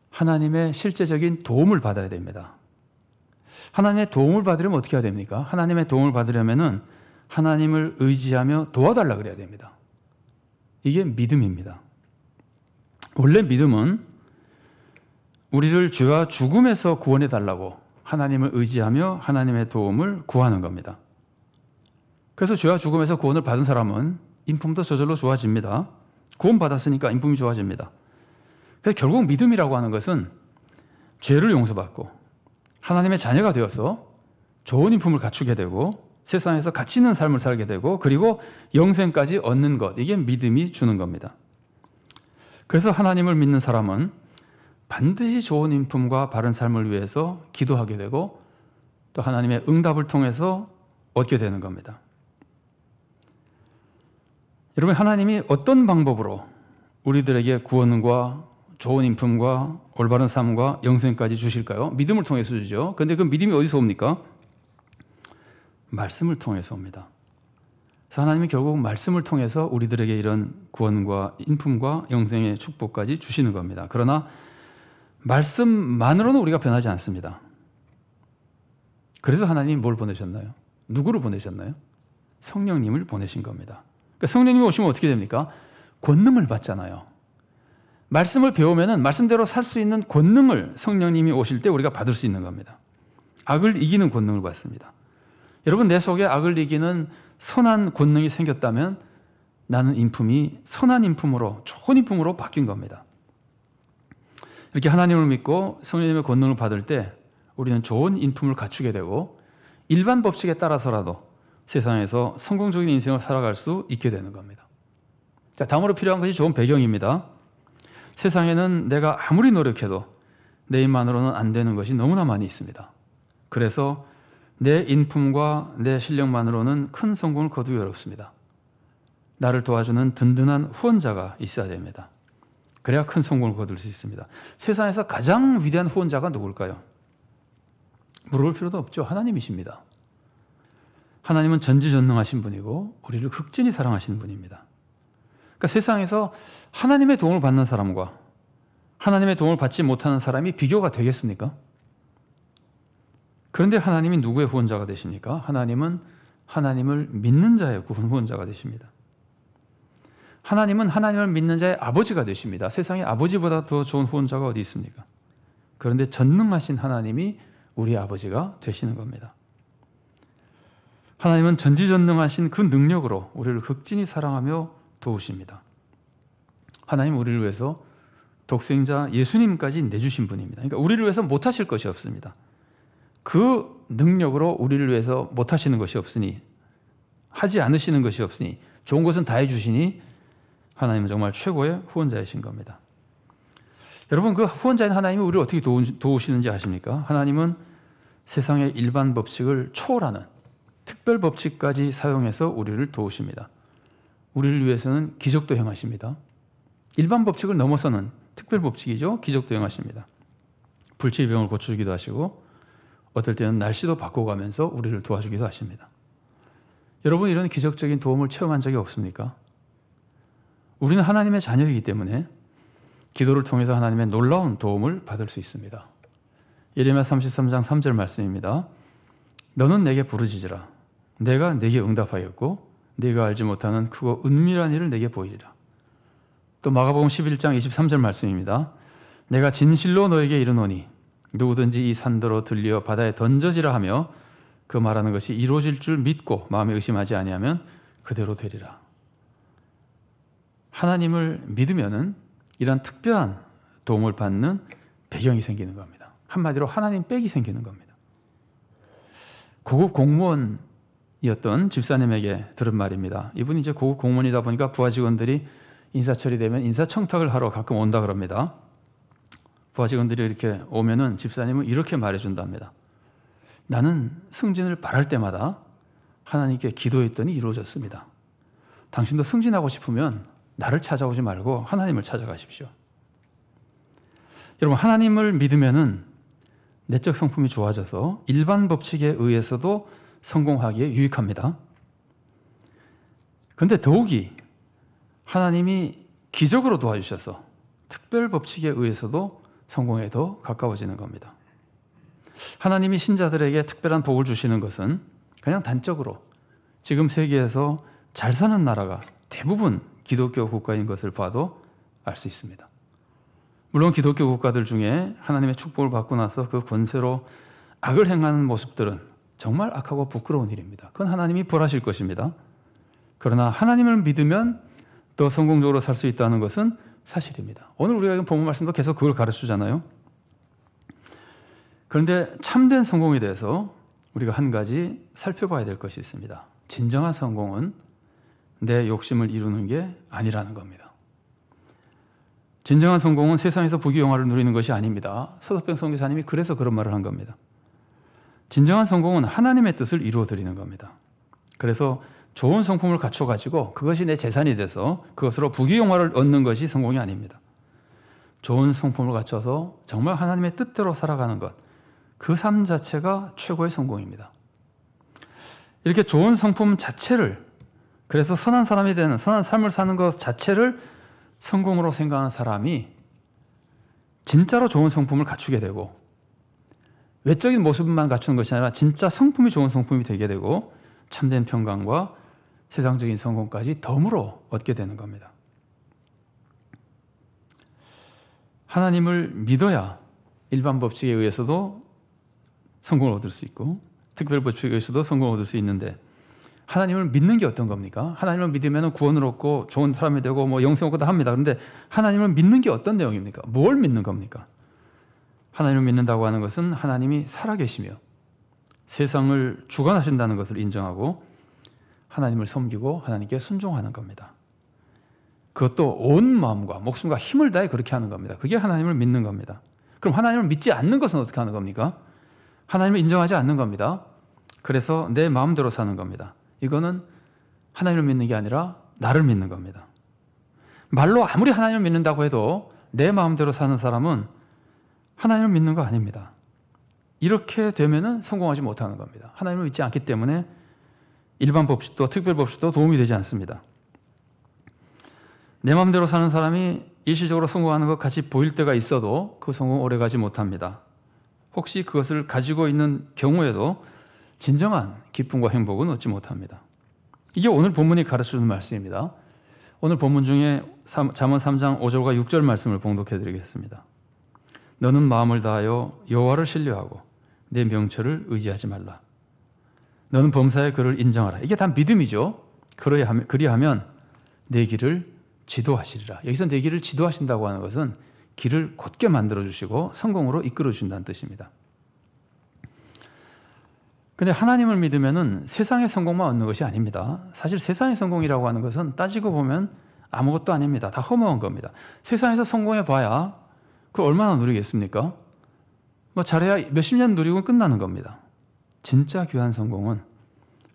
하나님의 실제적인 도움을 받아야 됩니다. 하나님의 도움을 받으려면 어떻게 해야 됩니까? 하나님의 도움을 받으려면은 하나님을 의지하며 도와달라 그래야 됩니다. 이게 믿음입니다. 원래 믿음은 우리를 죄와 죽음에서 구원해 달라고 하나님을 의지하며 하나님의 도움을 구하는 겁니다. 그래서 죄와 죽음에서 구원을 받은 사람은 인품도 저절로 좋아집니다. 구원받았으니까 인품이 좋아집니다. 그래서 결국 믿음이라고 하는 것은 죄를 용서받고 하나님의 자녀가 되어서 좋은 인품을 갖추게 되고 세상에서 가치 있는 삶을 살게 되고 그리고 영생까지 얻는 것, 이게 믿음이 주는 겁니다. 그래서 하나님을 믿는 사람은 반드시 좋은 인품과 바른 삶을 위해서 기도하게 되고 또 하나님의 응답을 통해서 얻게 되는 겁니다. 여러분, 하나님이 어떤 방법으로 우리들에게 구원과 좋은 인품과 올바른 삶과 영생까지 주실까요? 믿음을 통해서 주죠. 그런데 그 믿음이 어디서 옵니까? 말씀을 통해서 옵니다. 그래서 하나님이 결국 말씀을 통해서 우리들에게 이런 구원과 인품과 영생의 축복까지 주시는 겁니다. 그러나 말씀만으로는 우리가 변하지 않습니다. 그래서 하나님이 뭘 보내셨나요? 누구를 보내셨나요? 성령님을 보내신 겁니다. 그러니까 성령님이 오시면 어떻게 됩니까? 권능을 받잖아요. 말씀을 배우면은 말씀대로 살 수 있는 권능을 성령님이 오실 때 우리가 받을 수 있는 겁니다. 악을 이기는 권능을 받습니다. 여러분, 내 속에 악을 이기는 선한 권능이 생겼다면 나는 인품이 선한 인품으로, 좋은 인품으로 바뀐 겁니다. 이렇게 하나님을 믿고 성령님의 권능을 받을 때 우리는 좋은 인품을 갖추게 되고 일반 법칙에 따라서라도 세상에서 성공적인 인생을 살아갈 수 있게 되는 겁니다. 자, 다음으로 필요한 것이 좋은 배경입니다. 세상에는 내가 아무리 노력해도 내 힘만으로는 안 되는 것이 너무나 많이 있습니다. 그래서 내 인품과 내 실력만으로는 큰 성공을 거두기 어렵습니다. 나를 도와주는 든든한 후원자가 있어야 됩니다. 그래야 큰 성공을 거둘 수 있습니다. 세상에서 가장 위대한 후원자가 누굴까요? 물어볼 필요도 없죠. 하나님이십니다. 하나님은 전지전능하신 분이고 우리를 극진히 사랑하시는 분입니다. 그러니까 세상에서 하나님의 도움을 받는 사람과 하나님의 도움을 받지 못하는 사람이 비교가 되겠습니까? 그런데 하나님이 누구의 후원자가 되십니까? 하나님은 하나님을 믿는 자의 후원자가 되십니다. 하나님은 하나님을 믿는 자의 아버지가 되십니다. 세상에 아버지보다 더 좋은 후원자가 어디 있습니까? 그런데 전능하신 하나님이 우리 아버지가 되시는 겁니다. 하나님은 전지전능하신 그 능력으로 우리를 극진히 사랑하며 도우십니다. 하나님은 우리를 위해서 독생자 예수님까지 내주신 분입니다. 그러니까 우리를 위해서 못하실 것이 없습니다. 그 능력으로 우리를 위해서 못하시는 것이 없으니, 하지 않으시는 것이 없으니, 좋은 것은 다 해주시니 하나님은 정말 최고의 후원자이신 겁니다. 여러분, 그 후원자인 하나님이 우리를 어떻게 도우시는지 아십니까? 하나님은 세상의 일반 법칙을 초월하는 특별 법칙까지 사용해서 우리를 도우십니다. 우리를 위해서는 기적도 행하십니다. 일반 법칙을 넘어서는 특별 법칙이죠. 기적도 행하십니다. 불치병을 고쳐주기도 하시고 어떨 때는 날씨도 바꿔가면서 우리를 도와주기도 하십니다. 여러분, 이런 기적적인 도움을 체험한 적이 없습니까? 우리는 하나님의 자녀이기 때문에 기도를 통해서 하나님의 놀라운 도움을 받을 수 있습니다. 예레미야 33장 3절 말씀입니다. 너는 내게 부르짖으라. 내가 내게 응답하였고 네가 알지 못하는 크고 은밀한 일을 내게 보이리라. 또 마가복음 11장 23절 말씀입니다. 내가 진실로 너에게 이르노니 누구든지 이 산더러 들려 바다에 던져지라 하며 그 말하는 것이 이루어질 줄 믿고 마음에 의심하지 아니하면 그대로 되리라. 하나님을 믿으면은 이런 특별한 도움을 받는 배경이 생기는 겁니다. 한마디로 하나님 빽이 생기는 겁니다. 고급 공무원이었던 집사님에게 들은 말입니다. 이분이 이제 고급 공무원이다 보니까 부하 직원들이 인사철이 되면 인사청탁을 하러 가끔 온다 그럽니다. 부하 직원들이 이렇게 오면은 집사님은 이렇게 말해준답니다. 나는 승진을 바랄 때마다 하나님께 기도했더니 이루어졌습니다. 당신도 승진하고 싶으면 나를 찾아오지 말고 하나님을 찾아가십시오. 여러분, 하나님을 믿으면은 내적 성품이 좋아져서 일반 법칙에 의해서도 성공하기에 유익합니다. 그런데 더욱이 하나님이 기적으로 도와주셔서 특별 법칙에 의해서도 성공에 더 가까워지는 겁니다. 하나님이 신자들에게 특별한 복을 주시는 것은 그냥 단적으로 지금 세계에서 잘 사는 나라가 대부분 기독교 국가인 것을 봐도 알 수 있습니다. 물론 기독교 국가들 중에 하나님의 축복을 받고 나서 그 권세로 악을 행하는 모습들은 정말 악하고 부끄러운 일입니다. 그건 하나님이 벌하실 것입니다. 그러나 하나님을 믿으면 더 성공적으로 살 수 있다는 것은 사실입니다. 오늘 우리가 본문 말씀도 계속 그걸 가르치잖아요. 그런데 참된 성공에 대해서 우리가 한 가지 살펴봐야 될 것이 있습니다. 진정한 성공은 내 욕심을 이루는 게 아니라는 겁니다. 진정한 성공은 세상에서 부귀영화를 누리는 것이 아닙니다. 서덕병 선교사님이 그래서 그런 말을 한 겁니다. 진정한 성공은 하나님의 뜻을 이루어드리는 겁니다. 그래서 좋은 성품을 갖춰가지고 그것이 내 재산이 돼서 그것으로 부귀영화를 얻는 것이 성공이 아닙니다. 좋은 성품을 갖춰서 정말 하나님의 뜻대로 살아가는 것, 그 삶 자체가 최고의 성공입니다. 이렇게 좋은 성품 자체를, 그래서 선한 사람이 되는, 선한 삶을 사는 것 자체를 성공으로 생각하는 사람이 진짜로 좋은 성품을 갖추게 되고, 외적인 모습만 갖추는 것이 아니라 진짜 성품이 좋은 성품이 되게 되고 참된 평강과 세상적인 성공까지 덤으로 얻게 되는 겁니다. 하나님을 믿어야 일반 법칙에 의해서도 성공을 얻을 수 있고 특별 법칙에 의해서도 성공을 얻을 수 있는데, 하나님을 믿는 게 어떤 겁니까? 하나님을 믿으면 구원을 얻고 좋은 사람이 되고 뭐 영생 얻고 다 합니다. 그런데 하나님을 믿는 게 어떤 내용입니까? 뭘 믿는 겁니까? 하나님을 믿는다고 하는 것은 하나님이 살아계시며 세상을 주관하신다는 것을 인정하고 하나님을 섬기고 하나님께 순종하는 겁니다. 그것도 온 마음과 목숨과 힘을 다해 그렇게 하는 겁니다. 그게 하나님을 믿는 겁니다. 그럼 하나님을 믿지 않는 것은 어떻게 하는 겁니까? 하나님을 인정하지 않는 겁니다. 그래서 내 마음대로 사는 겁니다. 이거는 하나님을 믿는 게 아니라 나를 믿는 겁니다. 말로 아무리 하나님을 믿는다고 해도 내 마음대로 사는 사람은 하나님을 믿는 거 아닙니다. 이렇게 되면은 성공하지 못하는 겁니다. 하나님을 믿지 않기 때문에 일반 법칙도 특별 법칙도 도움이 되지 않습니다. 내 마음대로 사는 사람이 일시적으로 성공하는 것 같이 보일 때가 있어도 그 성공 오래가지 못합니다. 혹시 그것을 가지고 있는 경우에도 진정한 기쁨과 행복은 얻지 못합니다. 이게 오늘 본문이 가르쳐주는 말씀입니다. 오늘 본문 중에 잠언 3장 5절과 6절 말씀을 봉독해 드리겠습니다. 너는 마음을 다하여 여호와를 신뢰하고 내 명철을 의지하지 말라. 너는 범사의 그를 인정하라. 이게 다 믿음이죠. 그리하면 내 길을 지도하시리라. 여기서 내 길을 지도하신다고 하는 것은 길을 곧게 만들어주시고 성공으로 이끌어주신다는 뜻입니다. 근데 하나님을 믿으면은 세상의 성공만 얻는 것이 아닙니다. 사실 세상의 성공이라고 하는 것은 따지고 보면 아무것도 아닙니다. 다 허무한 겁니다. 세상에서 성공해 봐야 그걸 얼마나 누리겠습니까? 뭐 잘해야 몇십 년 누리고 끝나는 겁니다. 진짜 귀한 성공은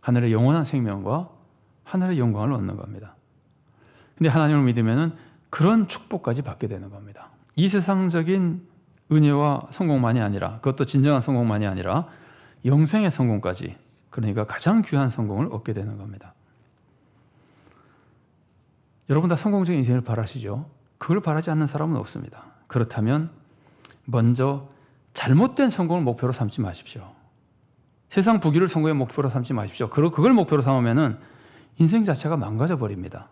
하늘의 영원한 생명과 하늘의 영광을 얻는 겁니다. 근데 하나님을 믿으면은 그런 축복까지 받게 되는 겁니다. 이 세상적인 은혜와 성공만이 아니라, 그것도 진정한 성공만이 아니라 영생의 성공까지, 그러니까 가장 귀한 성공을 얻게 되는 겁니다. 여러분 다 성공적인 인생을 바라시죠? 그걸 바라지 않는 사람은 없습니다. 그렇다면 먼저 잘못된 성공을 목표로 삼지 마십시오. 세상 부귀를 성공의 목표로 삼지 마십시오. 그걸 목표로 삼으면 인생 자체가 망가져 버립니다.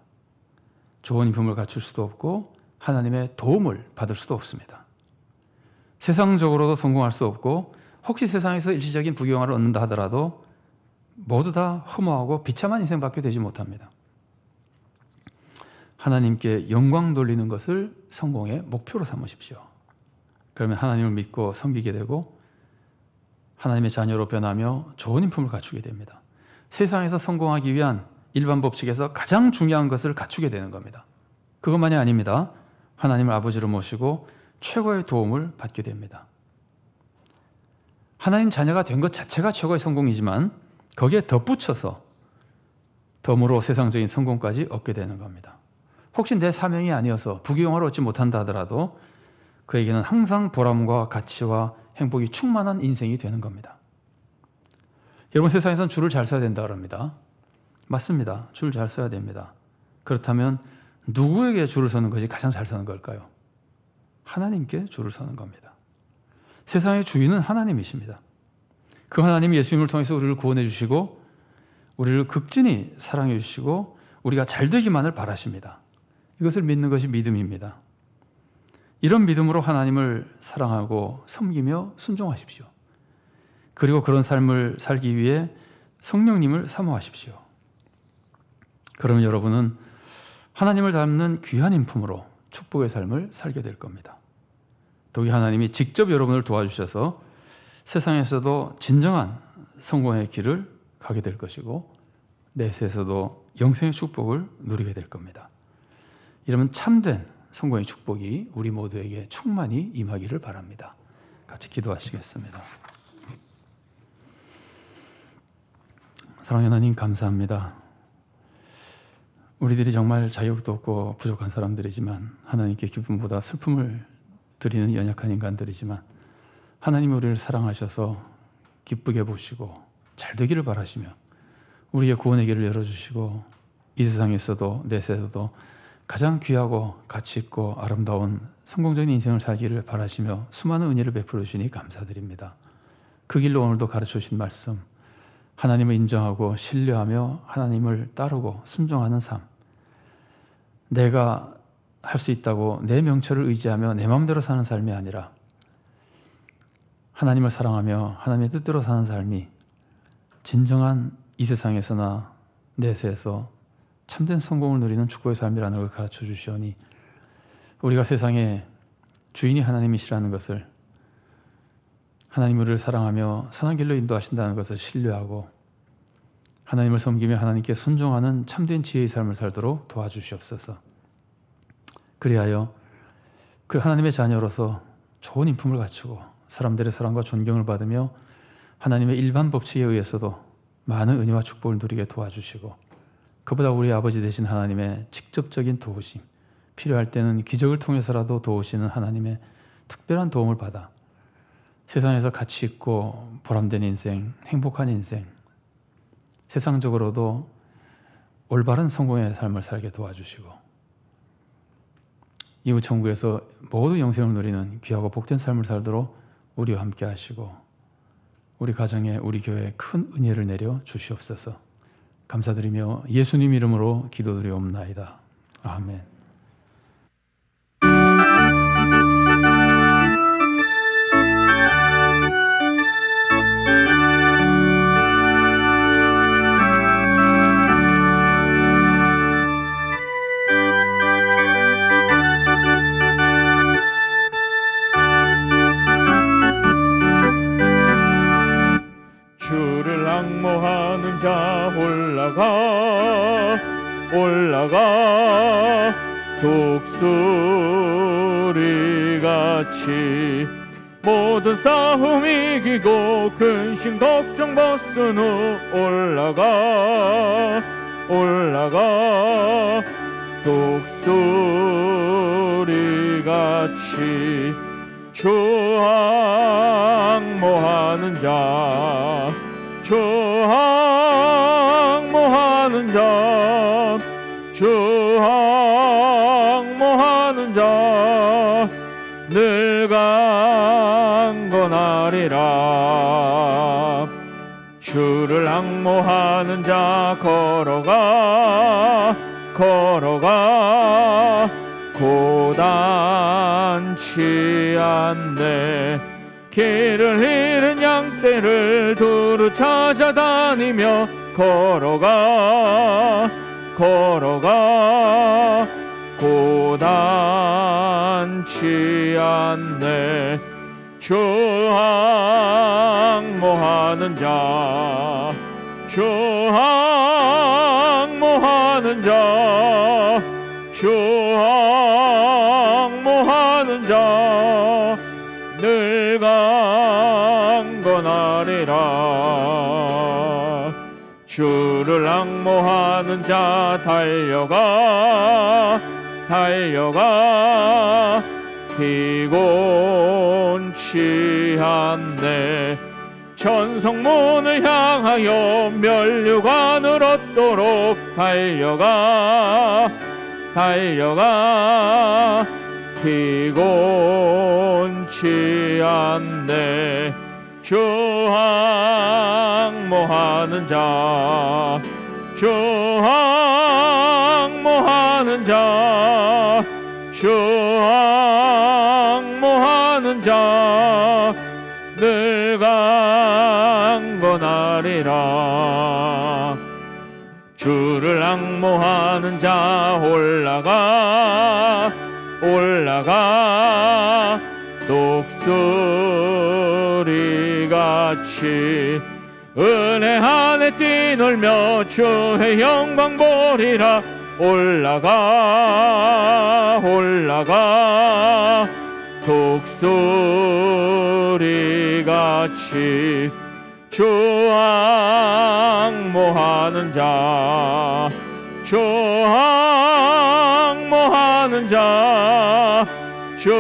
좋은 인품을 갖출 수도 없고 하나님의 도움을 받을 수도 없습니다. 세상적으로도 성공할 수 없고, 혹시 세상에서 일시적인 부귀영화를 얻는다 하더라도 모두 다 허무하고 비참한 인생밖에 되지 못합니다. 하나님께 영광 돌리는 것을 성공의 목표로 삼으십시오. 그러면 하나님을 믿고 섬기게 되고 하나님의 자녀로 변하며 좋은 인품을 갖추게 됩니다. 세상에서 성공하기 위한 일반 법칙에서 가장 중요한 것을 갖추게 되는 겁니다. 그것만이 아닙니다. 하나님을 아버지로 모시고 최고의 도움을 받게 됩니다. 하나님 자녀가 된 것 자체가 최고의 성공이지만 거기에 덧붙여서 덤으로 세상적인 성공까지 얻게 되는 겁니다. 혹시 내 사명이 아니어서 부귀영화를 얻지 못한다 하더라도 그에게는 항상 보람과 가치와 행복이 충만한 인생이 되는 겁니다. 여러분, 세상에서는 줄을 잘 서야 된다 그럽니다. 맞습니다. 줄 잘 서야 됩니다. 그렇다면 누구에게 줄을 서는 것이 가장 잘 서는 걸까요? 하나님께 줄을 서는 겁니다. 세상의 주인은 하나님이십니다. 그 하나님이 예수님을 통해서 우리를 구원해 주시고 우리를 극진히 사랑해 주시고 우리가 잘 되기만을 바라십니다. 이것을 믿는 것이 믿음입니다. 이런 믿음으로 하나님을 사랑하고 섬기며 순종하십시오. 그리고 그런 삶을 살기 위해 성령님을 사모하십시오. 그러면 여러분은 하나님을 닮는 귀한 인품으로 축복의 삶을 살게 될 겁니다. 더욱이 하나님이 직접 여러분을 도와주셔서 세상에서도 진정한 성공의 길을 가게 될 것이고 내세에서도 영생의 축복을 누리게 될 겁니다. 이러면 참된 성공의 축복이 우리 모두에게 충만히 임하기를 바랍니다. 같이 기도하시겠습니다. 사랑하는 하나님, 감사합니다. 우리들이 정말 자격도 없고 부족한 사람들이지만 하나님께 기쁨보다 슬픔을 드리는 연약한 인간들이지만 하나님이 우리를 사랑하셔서 기쁘게 보시고 잘 되기를 바라시며 우리의 구원의 길을 열어주시고 이 세상에서도 내세에서도 가장 귀하고 가치 있고 아름다운 성공적인 인생을 살기를 바라시며 수많은 은혜를 베풀어 주시니 감사드립니다. 그 길로 오늘도 가르쳐 주신 말씀, 하나님을 인정하고 신뢰하며 하나님을 따르고 순종하는 삶, 내가 할 수 있다고 내 명철을 의지하며 내 마음대로 사는 삶이 아니라 하나님을 사랑하며 하나님의 뜻대로 사는 삶이 진정한 이 세상에서나 내세에서 참된 성공을 누리는 축복의 삶이라는 걸 가르쳐 주시오니 우리가 세상에 주인이 하나님이시라는 것을, 하나님 우리를 사랑하며 선한 길로 인도하신다는 것을 신뢰하고 하나님을 섬기며 하나님께 순종하는 참된 지혜의 삶을 살도록 도와주시옵소서. 그리하여 그 하나님의 자녀로서 좋은 인품을 갖추고 사람들의 사랑과 존경을 받으며 하나님의 일반 법칙에 의해서도 많은 은혜와 축복을 누리게 도와주시고 그보다 우리 아버지 되신 하나님의 직접적인 도우심, 필요할 때는 기적을 통해서라도 도우시는 하나님의 특별한 도움을 받아 세상에서 가치 있고 보람된 인생, 행복한 인생, 세상적으로도 올바른 성공의 삶을 살게 도와주시고 이후 천국에서 모두 영생을 누리는 귀하고 복된 삶을 살도록 우리와 함께 하시고 우리 가정에, 우리 교회에 큰 은혜를 내려 주시옵소서. 감사드리며 예수님 이름으로 기도드리옵나이다. 아멘. 주를 앙모하는 자 올라가 독수리같이 모든 싸움 이기고 근심 걱정 벗은 후 올라가 독수리같이 주 항모하는 자 주 항모하는 자 주 항모하는 자 늘 강건하리라. 주를 항모하는 자 걸어가 고단치 않네. 길을 잃은 양떼를 두루 찾아다니며 걸어가 고단치 않네. 주 항모하는 자 주 항모하는 자 주 항모하는 자 늘 강건하리라. 주를 항모하는 자 달려가 피곤치 않네. 천성문을 향하여 면류관을 얻도록 달려가 피곤치 않네. 주 항모하는 자 주 항모하는 자 주 항모하는 자 늘 강건하리라. 주를 항모하는 자 올라가 독수리같이 은혜 안에 뛰놀며 주의 영광 보리라. 올라가 독수리같이 주 항모하는 자 주 항모하는 자 주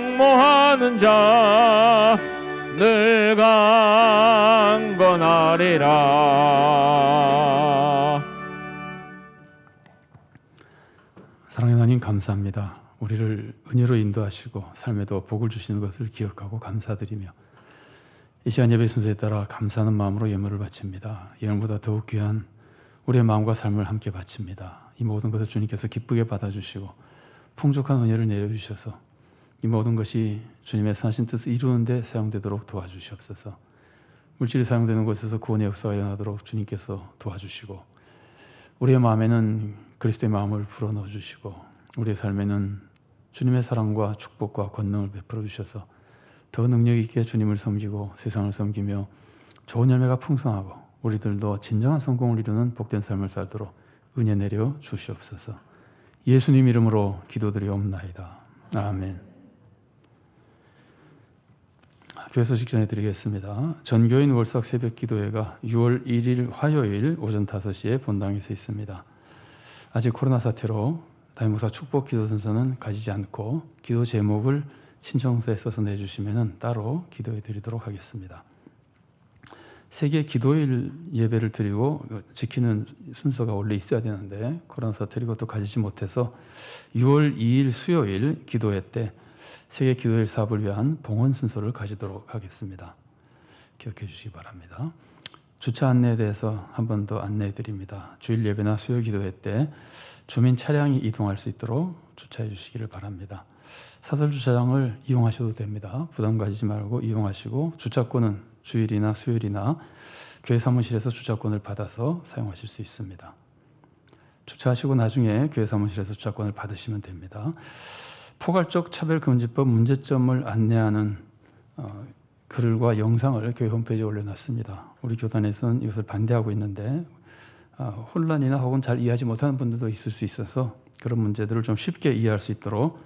항모하는 자 늘 강건하리라. 사랑의 하나님 감사합니다. 우리를 은혜로 인도하시고 삶에도 복을 주시는 것을 기억하고 감사드리며 이 시간 예배 순서에 따라 감사하는 마음으로 예물을 바칩니다. 예물보다 더욱 귀한 우리의 마음과 삶을 함께 바칩니다. 이 모든 것을 주님께서 기쁘게 받아주시고 풍족한 은혜를 내려주셔서 이 모든 것이 주님의 선하신 뜻을 이루는데 사용되도록 도와주시옵소서. 물질이 사용되는 곳에서 구원의 역사가 일어나도록 주님께서 도와주시고 우리의 마음에는 그리스도의 마음을 불어넣어 주시고 우리의 삶에는 주님의 사랑과 축복과 권능을 베풀어 주셔서 더 능력 있게 주님을 섬기고 세상을 섬기며 좋은 열매가 풍성하고 우리들도 진정한 성공을 이루는 복된 삶을 살도록 은혜 내려 주시옵소서. 예수님 이름으로 기도드리옵나이다. 아멘. 교회 소식 전해드리겠습니다. 전교인 월삭 새벽 기도회가 6월 1일 화요일 오전 5시에 본당에서 있습니다. 아직 코로나 사태로 담임목사 축복 기도 순서는 가지지 않고 기도 제목을 신청서에 써서 내주시면 따로 기도해 드리도록 하겠습니다. 세계 기도일 예배를 드리고 지키는 순서가 원래 있어야 되는데 코로나 사태로 이것도 가지지 못해서 6월 2일 수요일 기도회 때 세계 기도일 사업을 위한 봉헌 순서를 가지도록 하겠습니다. 기억해 주시기 바랍니다. 주차 안내에 대해서 한 번 더 안내해 드립니다. 주일 예배나 수요 기도회 때 주민 차량이 이동할 수 있도록 주차해 주시기를 바랍니다. 사설 주차장을 이용하셔도 됩니다. 부담 가지지 말고 이용하시고 주차권은 주일이나 수요일이나 교회 사무실에서 주차권을 받아서 사용하실 수 있습니다. 주차하시고 나중에 교회 사무실에서 주차권을 받으시면 됩니다. 포괄적 차별금지법 문제점을 안내하는 글과 영상을 교회 홈페이지에 올려놨습니다. 우리 교단에서는 이것을 반대하고 있는데 혼란이나 혹은 잘 이해하지 못하는 분들도 있을 수 있어서 그런 문제들을 좀 쉽게 이해할 수 있도록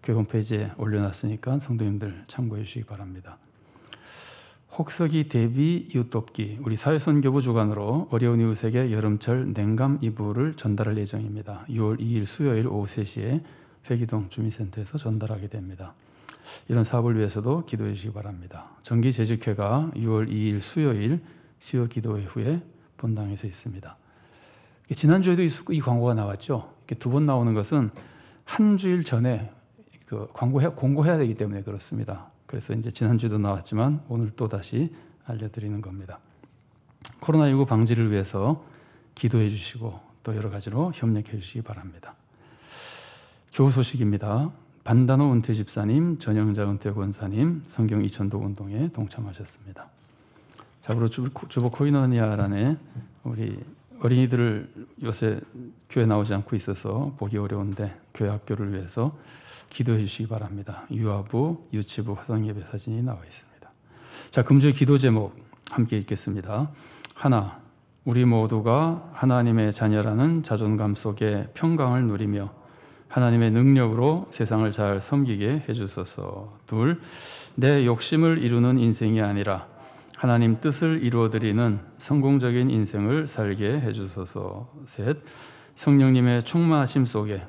교회 홈페이지에 올려놨으니까 성도님들 참고해 주시기 바랍니다. 혹서기 대비 이웃 돕기 우리 사회선교부 주관으로 어려운 이웃에게 여름철 냉감 이불을 전달할 예정입니다. 6월 2일 수요일 오후 3시에 회기동 주민센터에서 전달하게 됩니다. 이런 사업을 위해서도 기도해 주시기 바랍니다. 정기재직회가 6월 2일 수요일 수요 기도회 후에 본당에서 있습니다. 지난주에도 이 광고가 나왔죠. 이렇게 2번 나오는 것은 한 주일 전에 공고해야 되기 때문에 그렇습니다. 그래서 이제 지난주도 나왔지만 오늘 또 다시 알려드리는 겁니다. 코로나19 방지를 위해서 기도해 주시고 또 여러 가지로 협력해 주시기 바랍니다. 교우 소식입니다. 반단호 은퇴 집사님, 전영자 은퇴 권사님 성경 이천도 운동에 동참하셨습니다. 자고로 주보 코이노니아란에 우리 어린이들을 요새 교회 나오지 않고 있어서 보기 어려운데 교회 학교를 위해서 기도해 주시기 바랍니다. 유아부, 유치부 화상예배 사진이 나와 있습니다. 자, 금주의 기도 제목 함께 읽겠습니다. 하나, 우리 모두가 하나님의 자녀라는 자존감 속에 평강을 누리며 하나님의 능력으로 세상을 잘 섬기게 해주소서. 둘, 내 욕심을 이루는 인생이 아니라 하나님 뜻을 이루어드리는 성공적인 인생을 살게 해주소서. 셋, 성령님의 충만하심 속에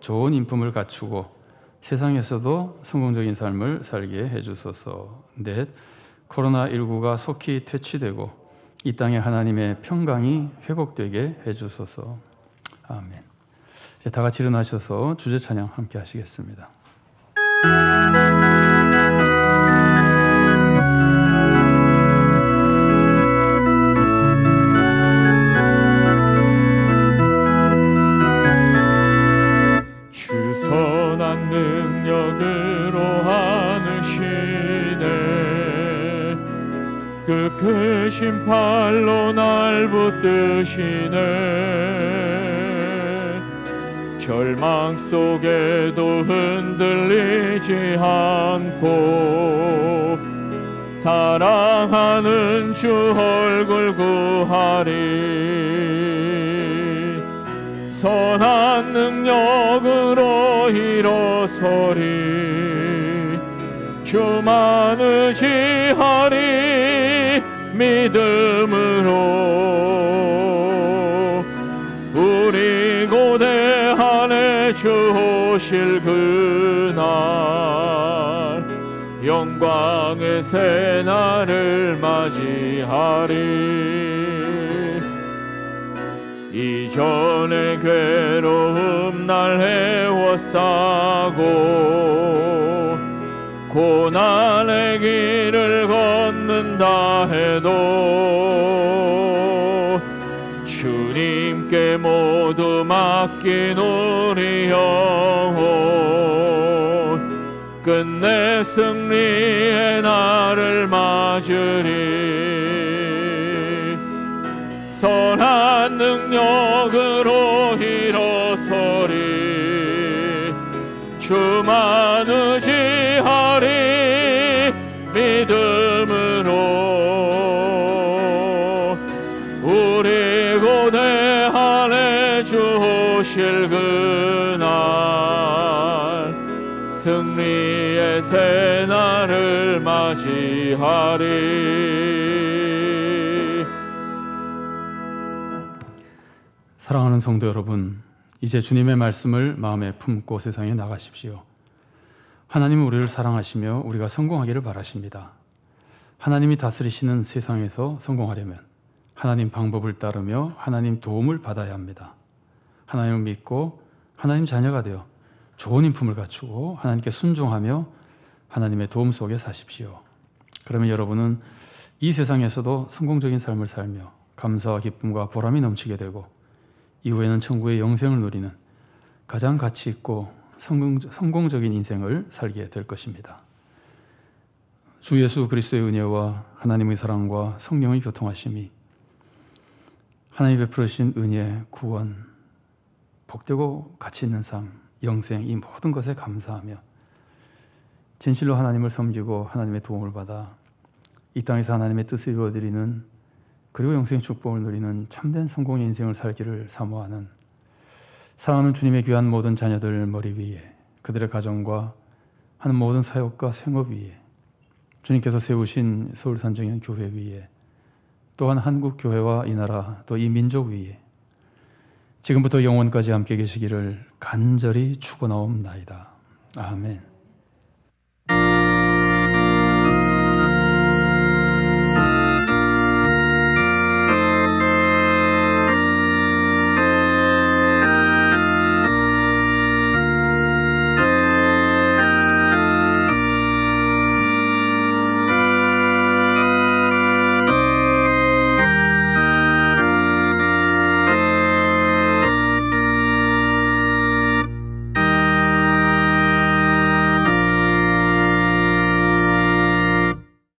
좋은 인품을 갖추고 세상에서도 성공적인 삶을 살게 해주소서. 넷, 코로나19가 속히 퇴치되고 이 땅에 하나님의 평강이 회복되게 해주소서. 아멘. 이제 다 같이 일어나셔서 주제 찬양 함께 하시겠습니다. 주 선한 능력으로 하느시네 그 크신 팔로 날 붙드시네 절망 속에도 흔들리지 않고 사랑하는 주 얼굴 구하리 선한 능력으로 일어서리 주만 의지하리 믿음으로 우리 고대 안에 주 오실 그날 영광의 새날을 맞이하리 이전의 괴로움 날 헤워싸고 고난의 길을 걷는다 해도 주님께 모두 맡긴 우리 영혼 끝내 승리의 날을 맞으리 선한 능력으로 일어서리 주만 의지하리 믿음으로 우리 고대 안에 주 오실 그날 승리의 새날을 맞이하리. 사랑하는 성도 여러분, 이제 주님의 말씀을 마음에 품고 세상에 나가십시오. 하나님은 우리를 사랑하시며 우리가 성공하기를 바라십니다. 하나님이 다스리시는 세상에서 성공하려면 하나님 방법을 따르며 하나님 도움을 받아야 합니다. 하나님을 믿고 하나님 자녀가 되어 좋은 인품을 갖추고 하나님께 순종하며 하나님의 도움 속에 사십시오. 그러면 여러분은 이 세상에서도 성공적인 삶을 살며 감사와 기쁨과 보람이 넘치게 되고 이후에는 천국의 영생을 누리는 가장 가치 있고 성공적인 인생을 살게 될 것입니다. 주 예수 그리스도의 은혜와 하나님의 사랑과 성령의 교통하심이 하나님이 베풀으신 은혜, 구원, 복되고 가치 있는 삶, 영생 이 모든 것에 감사하며 진실로 하나님을 섬기고 하나님의 도움을 받아 이 땅에서 하나님의 뜻을 이루어드리는 그리고 영생의 축복을 누리는 참된 성공의 인생을 살기를 사모하는 사랑하는 주님의 귀한 모든 자녀들 머리 위에 그들의 가정과 하는 모든 사역과 생업 위에, 주님께서 세우신 서울산정연 교회 위에, 또한 한국 교회와 이 나라 또 이 민족 위에 지금부터 영원까지 함께 계시기를 간절히 축원하옵나이다. 아멘.